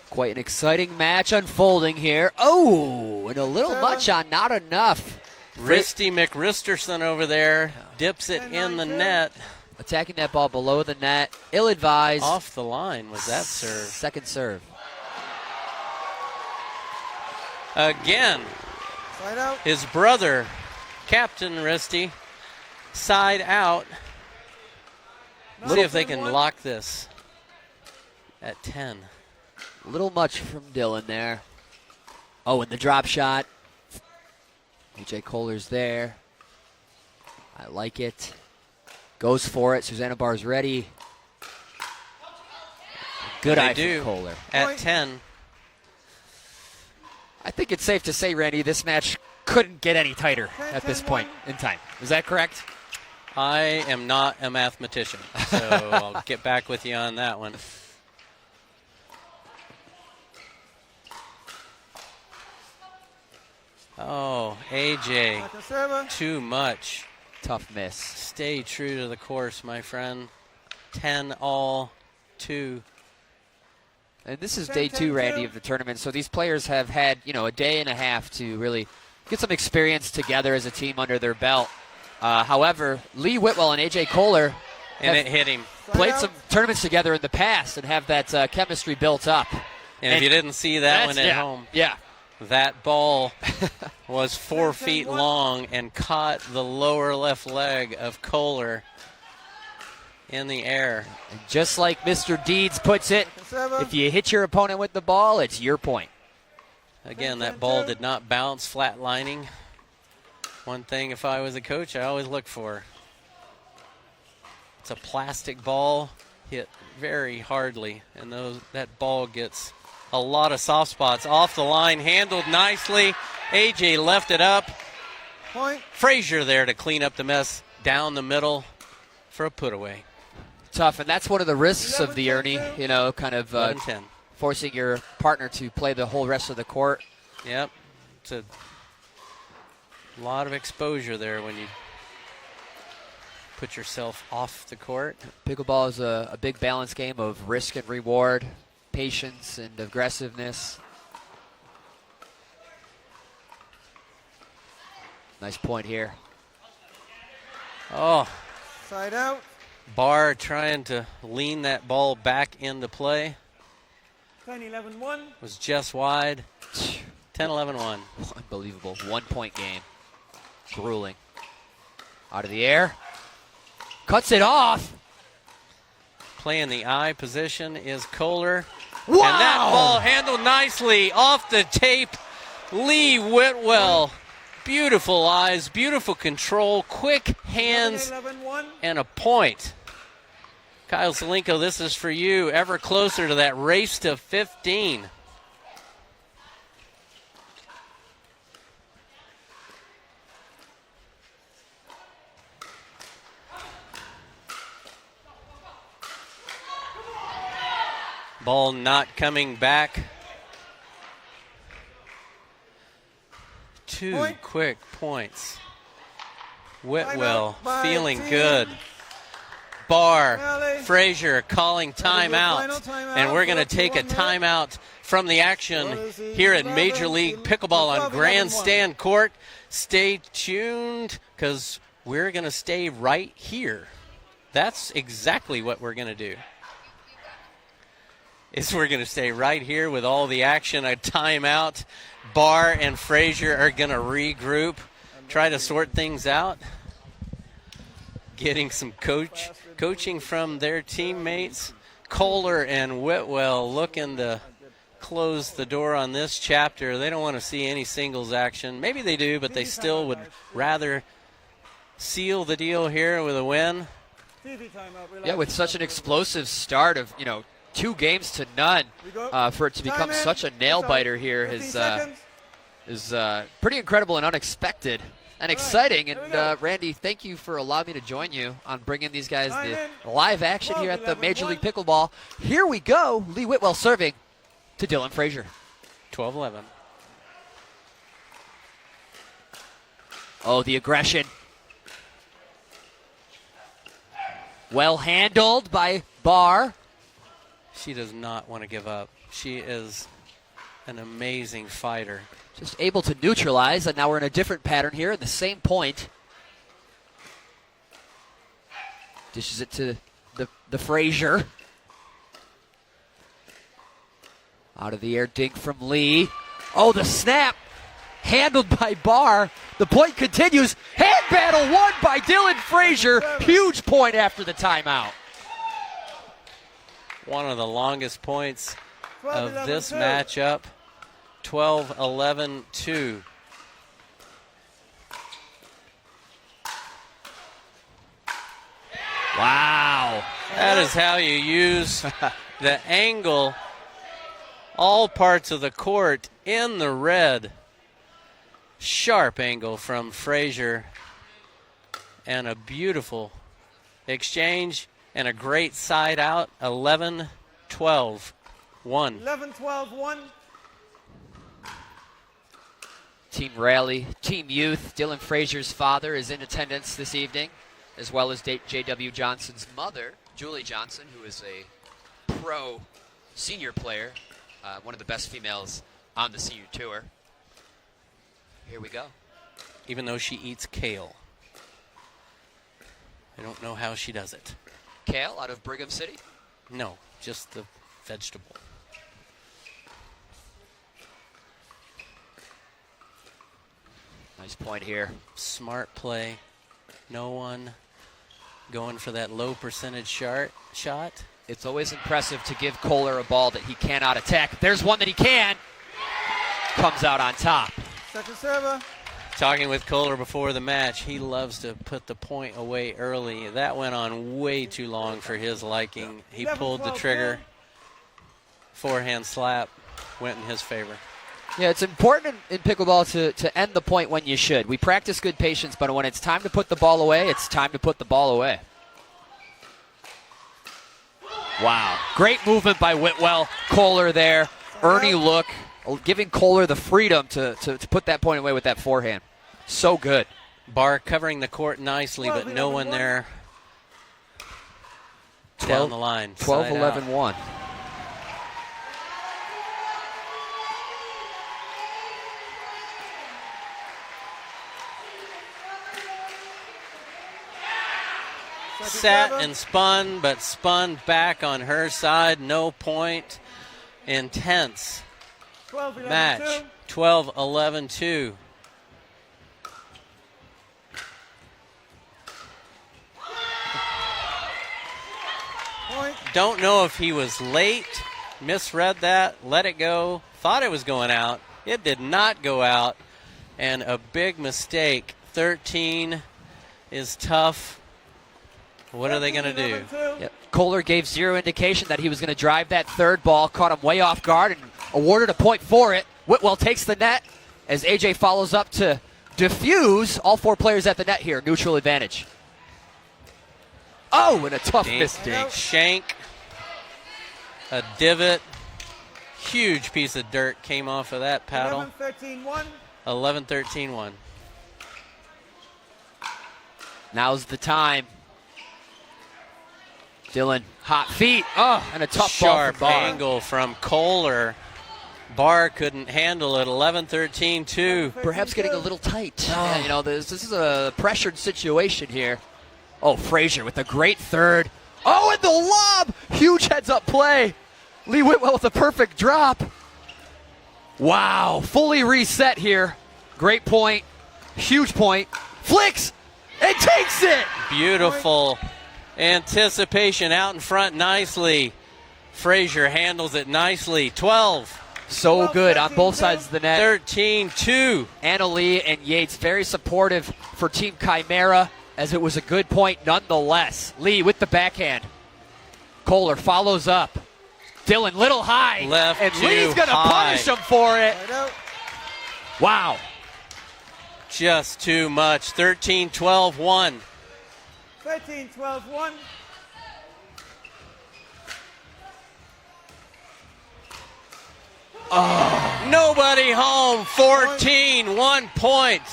Quite an exciting match unfolding here. Oh, and a little much on not enough. Risty McRisterson over there dips it in the net. Attacking that ball below the net. Ill-advised. Off the line was that serve. Second serve. Again, Side out. his brother, Captain Risty, side out. See if they can lock this at 10. A little much from Dylan there. Oh, and the drop shot. AJ Koller's there. I like it. Goes for it. Susannah Barr's ready. Good eye from Koller. At 10. I think it's safe to say, Randy, this match couldn't get any tighter at this point in time. Is that correct? I am not a mathematician, so I'll get back with you on that one. Oh, AJ, too much. Tough miss. Stay true to the course, my friend. 10-all-2. And this is day 2, Randy, of the tournament. So these players have had, a day and a half to really get some experience together as a team under their belt. However, Leigh, Whitwell, and AJ Koller and it hit him. Played some tournaments together in the past and have that chemistry built up. And if you didn't see that one at home, that ball was 4 feet long and caught the lower left leg of Koller in the air. And just like Mr. Deeds puts it, if you hit your opponent with the ball, it's your point. Again, that ball did not bounce, flatlining. One thing, if I was a coach, I always look for. It's a plastic ball, hit very hardly, and that ball gets a lot of soft spots. Off the line, handled nicely. AJ left it up. Point. Frazier there to clean up the mess down the middle for a put away. Tough, and that's one of the risks of the Ernie, kind of forcing your partner to play the whole rest of the court. Yep. It's a lot of exposure there when you put yourself off the court. Pickleball is a big balance game of risk and reward, patience and aggressiveness. Nice point here. Oh. Side out. Barr trying to lean that ball back into play. 10-11-1. Was just wide. 10-11-1. Unbelievable. 1 point game. Grueling. Out of the air. Cuts it off. Playing the eye position is Koller. Wow! And that ball handled nicely off the tape. Leigh Whitwell. Beautiful eyes, beautiful control, quick hands, and a point. Kyle Zelenko, this is for you. Ever closer to that race to 15. Ball not coming back. Two quick points. Whitwell feeling good. Barr, Frazier calling timeout. And we're going to take a timeout from the action here at Major League Pickleball on Grandstand Court. Stay tuned because we're going to stay right here. That's exactly what we're going to do. We're going to stay right here with all the action. A timeout. Barr and Frazier are going to regroup, try to sort things out, getting some coaching from their teammates. Koller and Whitwell looking to close the door on this chapter. They don't want to see any singles action. Maybe they do, but they still would rather seal the deal here with a win. Yeah, with such an explosive start of, 2 games to none, for it to become such a nail-biter here has is pretty incredible and unexpected and exciting. And Randy, thank you for allowing me to join you on bringing these guys the live action here at the Major League Pickleball. Here we go. Leigh Whitwell serving to Dylan Frazier. 12-11. Oh, the aggression. Well handled by Barr. She does not want to give up. She is an amazing fighter. Just able to neutralize, and now we're in a different pattern here at the same point. Dishes it to the Frazier. Out of the air dink from Leigh. Oh, the snap. Handled by Barr. The point continues. Hand battle won by Dylan Frazier. Huge point after the timeout. One of the longest points of this matchup. 12-11-2. Wow. That is how you use the angle. All parts of the court in the red. Sharp angle from Frazier. And a beautiful exchange and a great side out. 11-12-1. 11-12-1. Team Rally, Team Youth. Dylan Frazier's father is in attendance this evening, as well as J.W. Johnson's mother, Julie Johnson, who is a pro senior player, one of the best females on the senior tour. Here we go. Even though she eats kale. I don't know how she does it. Kale out of Brigham City? No, just the vegetable. Nice point here. Smart play. No one going for that low percentage shot. It's always impressive to give Koller a ball that he cannot attack. There's one that he can. Comes out on top. Second server. Talking with Koller before the match, he loves to put the point away early. That went on way too long for his liking. He pulled the trigger. Forehand slap went in his favor. Yeah, it's important in pickleball to end the point when you should. We practice good patience, but when it's time to put the ball away, it's time to put the ball away. Wow. Great movement by Whitwell. Koller there. Ernie look. Giving Koller the freedom to put that point away with that forehand. So good. Barr covering the court nicely, but no one there down the line. 12-11-1. Sat and spun, but spun back on her side. No point. Intense match. 12-11-2. Don't know if he was late, misread that, let it go, thought it was going out. It did not go out, and a big mistake. 13 is tough. What are they going to do? Yep. Koller gave zero indication that he was going to drive that third ball, caught him way off guard, and awarded a point for it. Whitwell takes the net as AJ follows up to diffuse. All four players at the net here, neutral advantage. Oh, and a tough mistake. Shank, a divot, huge piece of dirt came off of that paddle. 11-13-1. 11-13-1. Now's the time. Dylan, hot feet. Oh, and a tough sharp ball from Barr. Angle from Koller. Barr couldn't handle it. 11-13-2. Perhaps getting a little tight. Yeah, you know, this is a pressured situation here. Oh, Frazier with a great third. Oh, and the lob! Huge heads-up play. Leigh Whitwell with a perfect drop. Wow, fully reset here. Great point. Huge point. Flicks and takes it. Beautiful anticipation out in front nicely. Frazier handles it nicely. 12. So good on both sides of the net. 13-2. Anna Leigh and Yates very supportive for Team Chimera, as it was a good point nonetheless. Leigh with the backhand. Koller follows up. Dylan, little high. Left and too Lee's going to high. punish him for it. Wow. Just too much. 13-12-1. 13-12-1. Oh, nobody home. 14, 1 point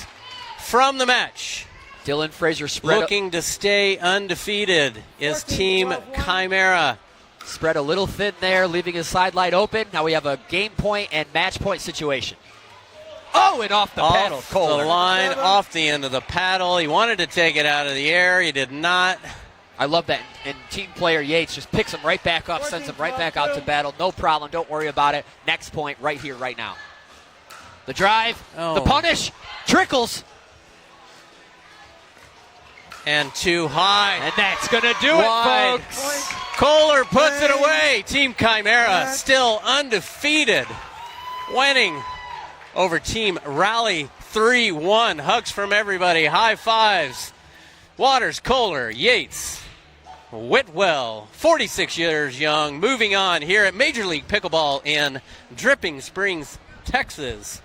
from the match. Dylan Frazier spread. Looking to stay undefeated is Team Chimera. Spread a little thin there, leaving his sideline open. Now we have a game point and match point situation. Oh, and off the paddle. Koller. The line, off the end of the paddle. He wanted to take it out of the air. He did not. I love that. And team player Yates just picks him right back up, sends him right back out to battle. No problem. Don't worry about it. Next point right here, right now. The drive, the punish, trickles. And too high. And that's going to do it, folks. Koller puts it away. Team Chimera still undefeated. Winning over Team Raleigh 3-1. Hugs from everybody. High fives. Waters, Koller, Yates, Whitwell, 46 years young. Moving on here at Major League Pickleball in Dripping Springs, Texas.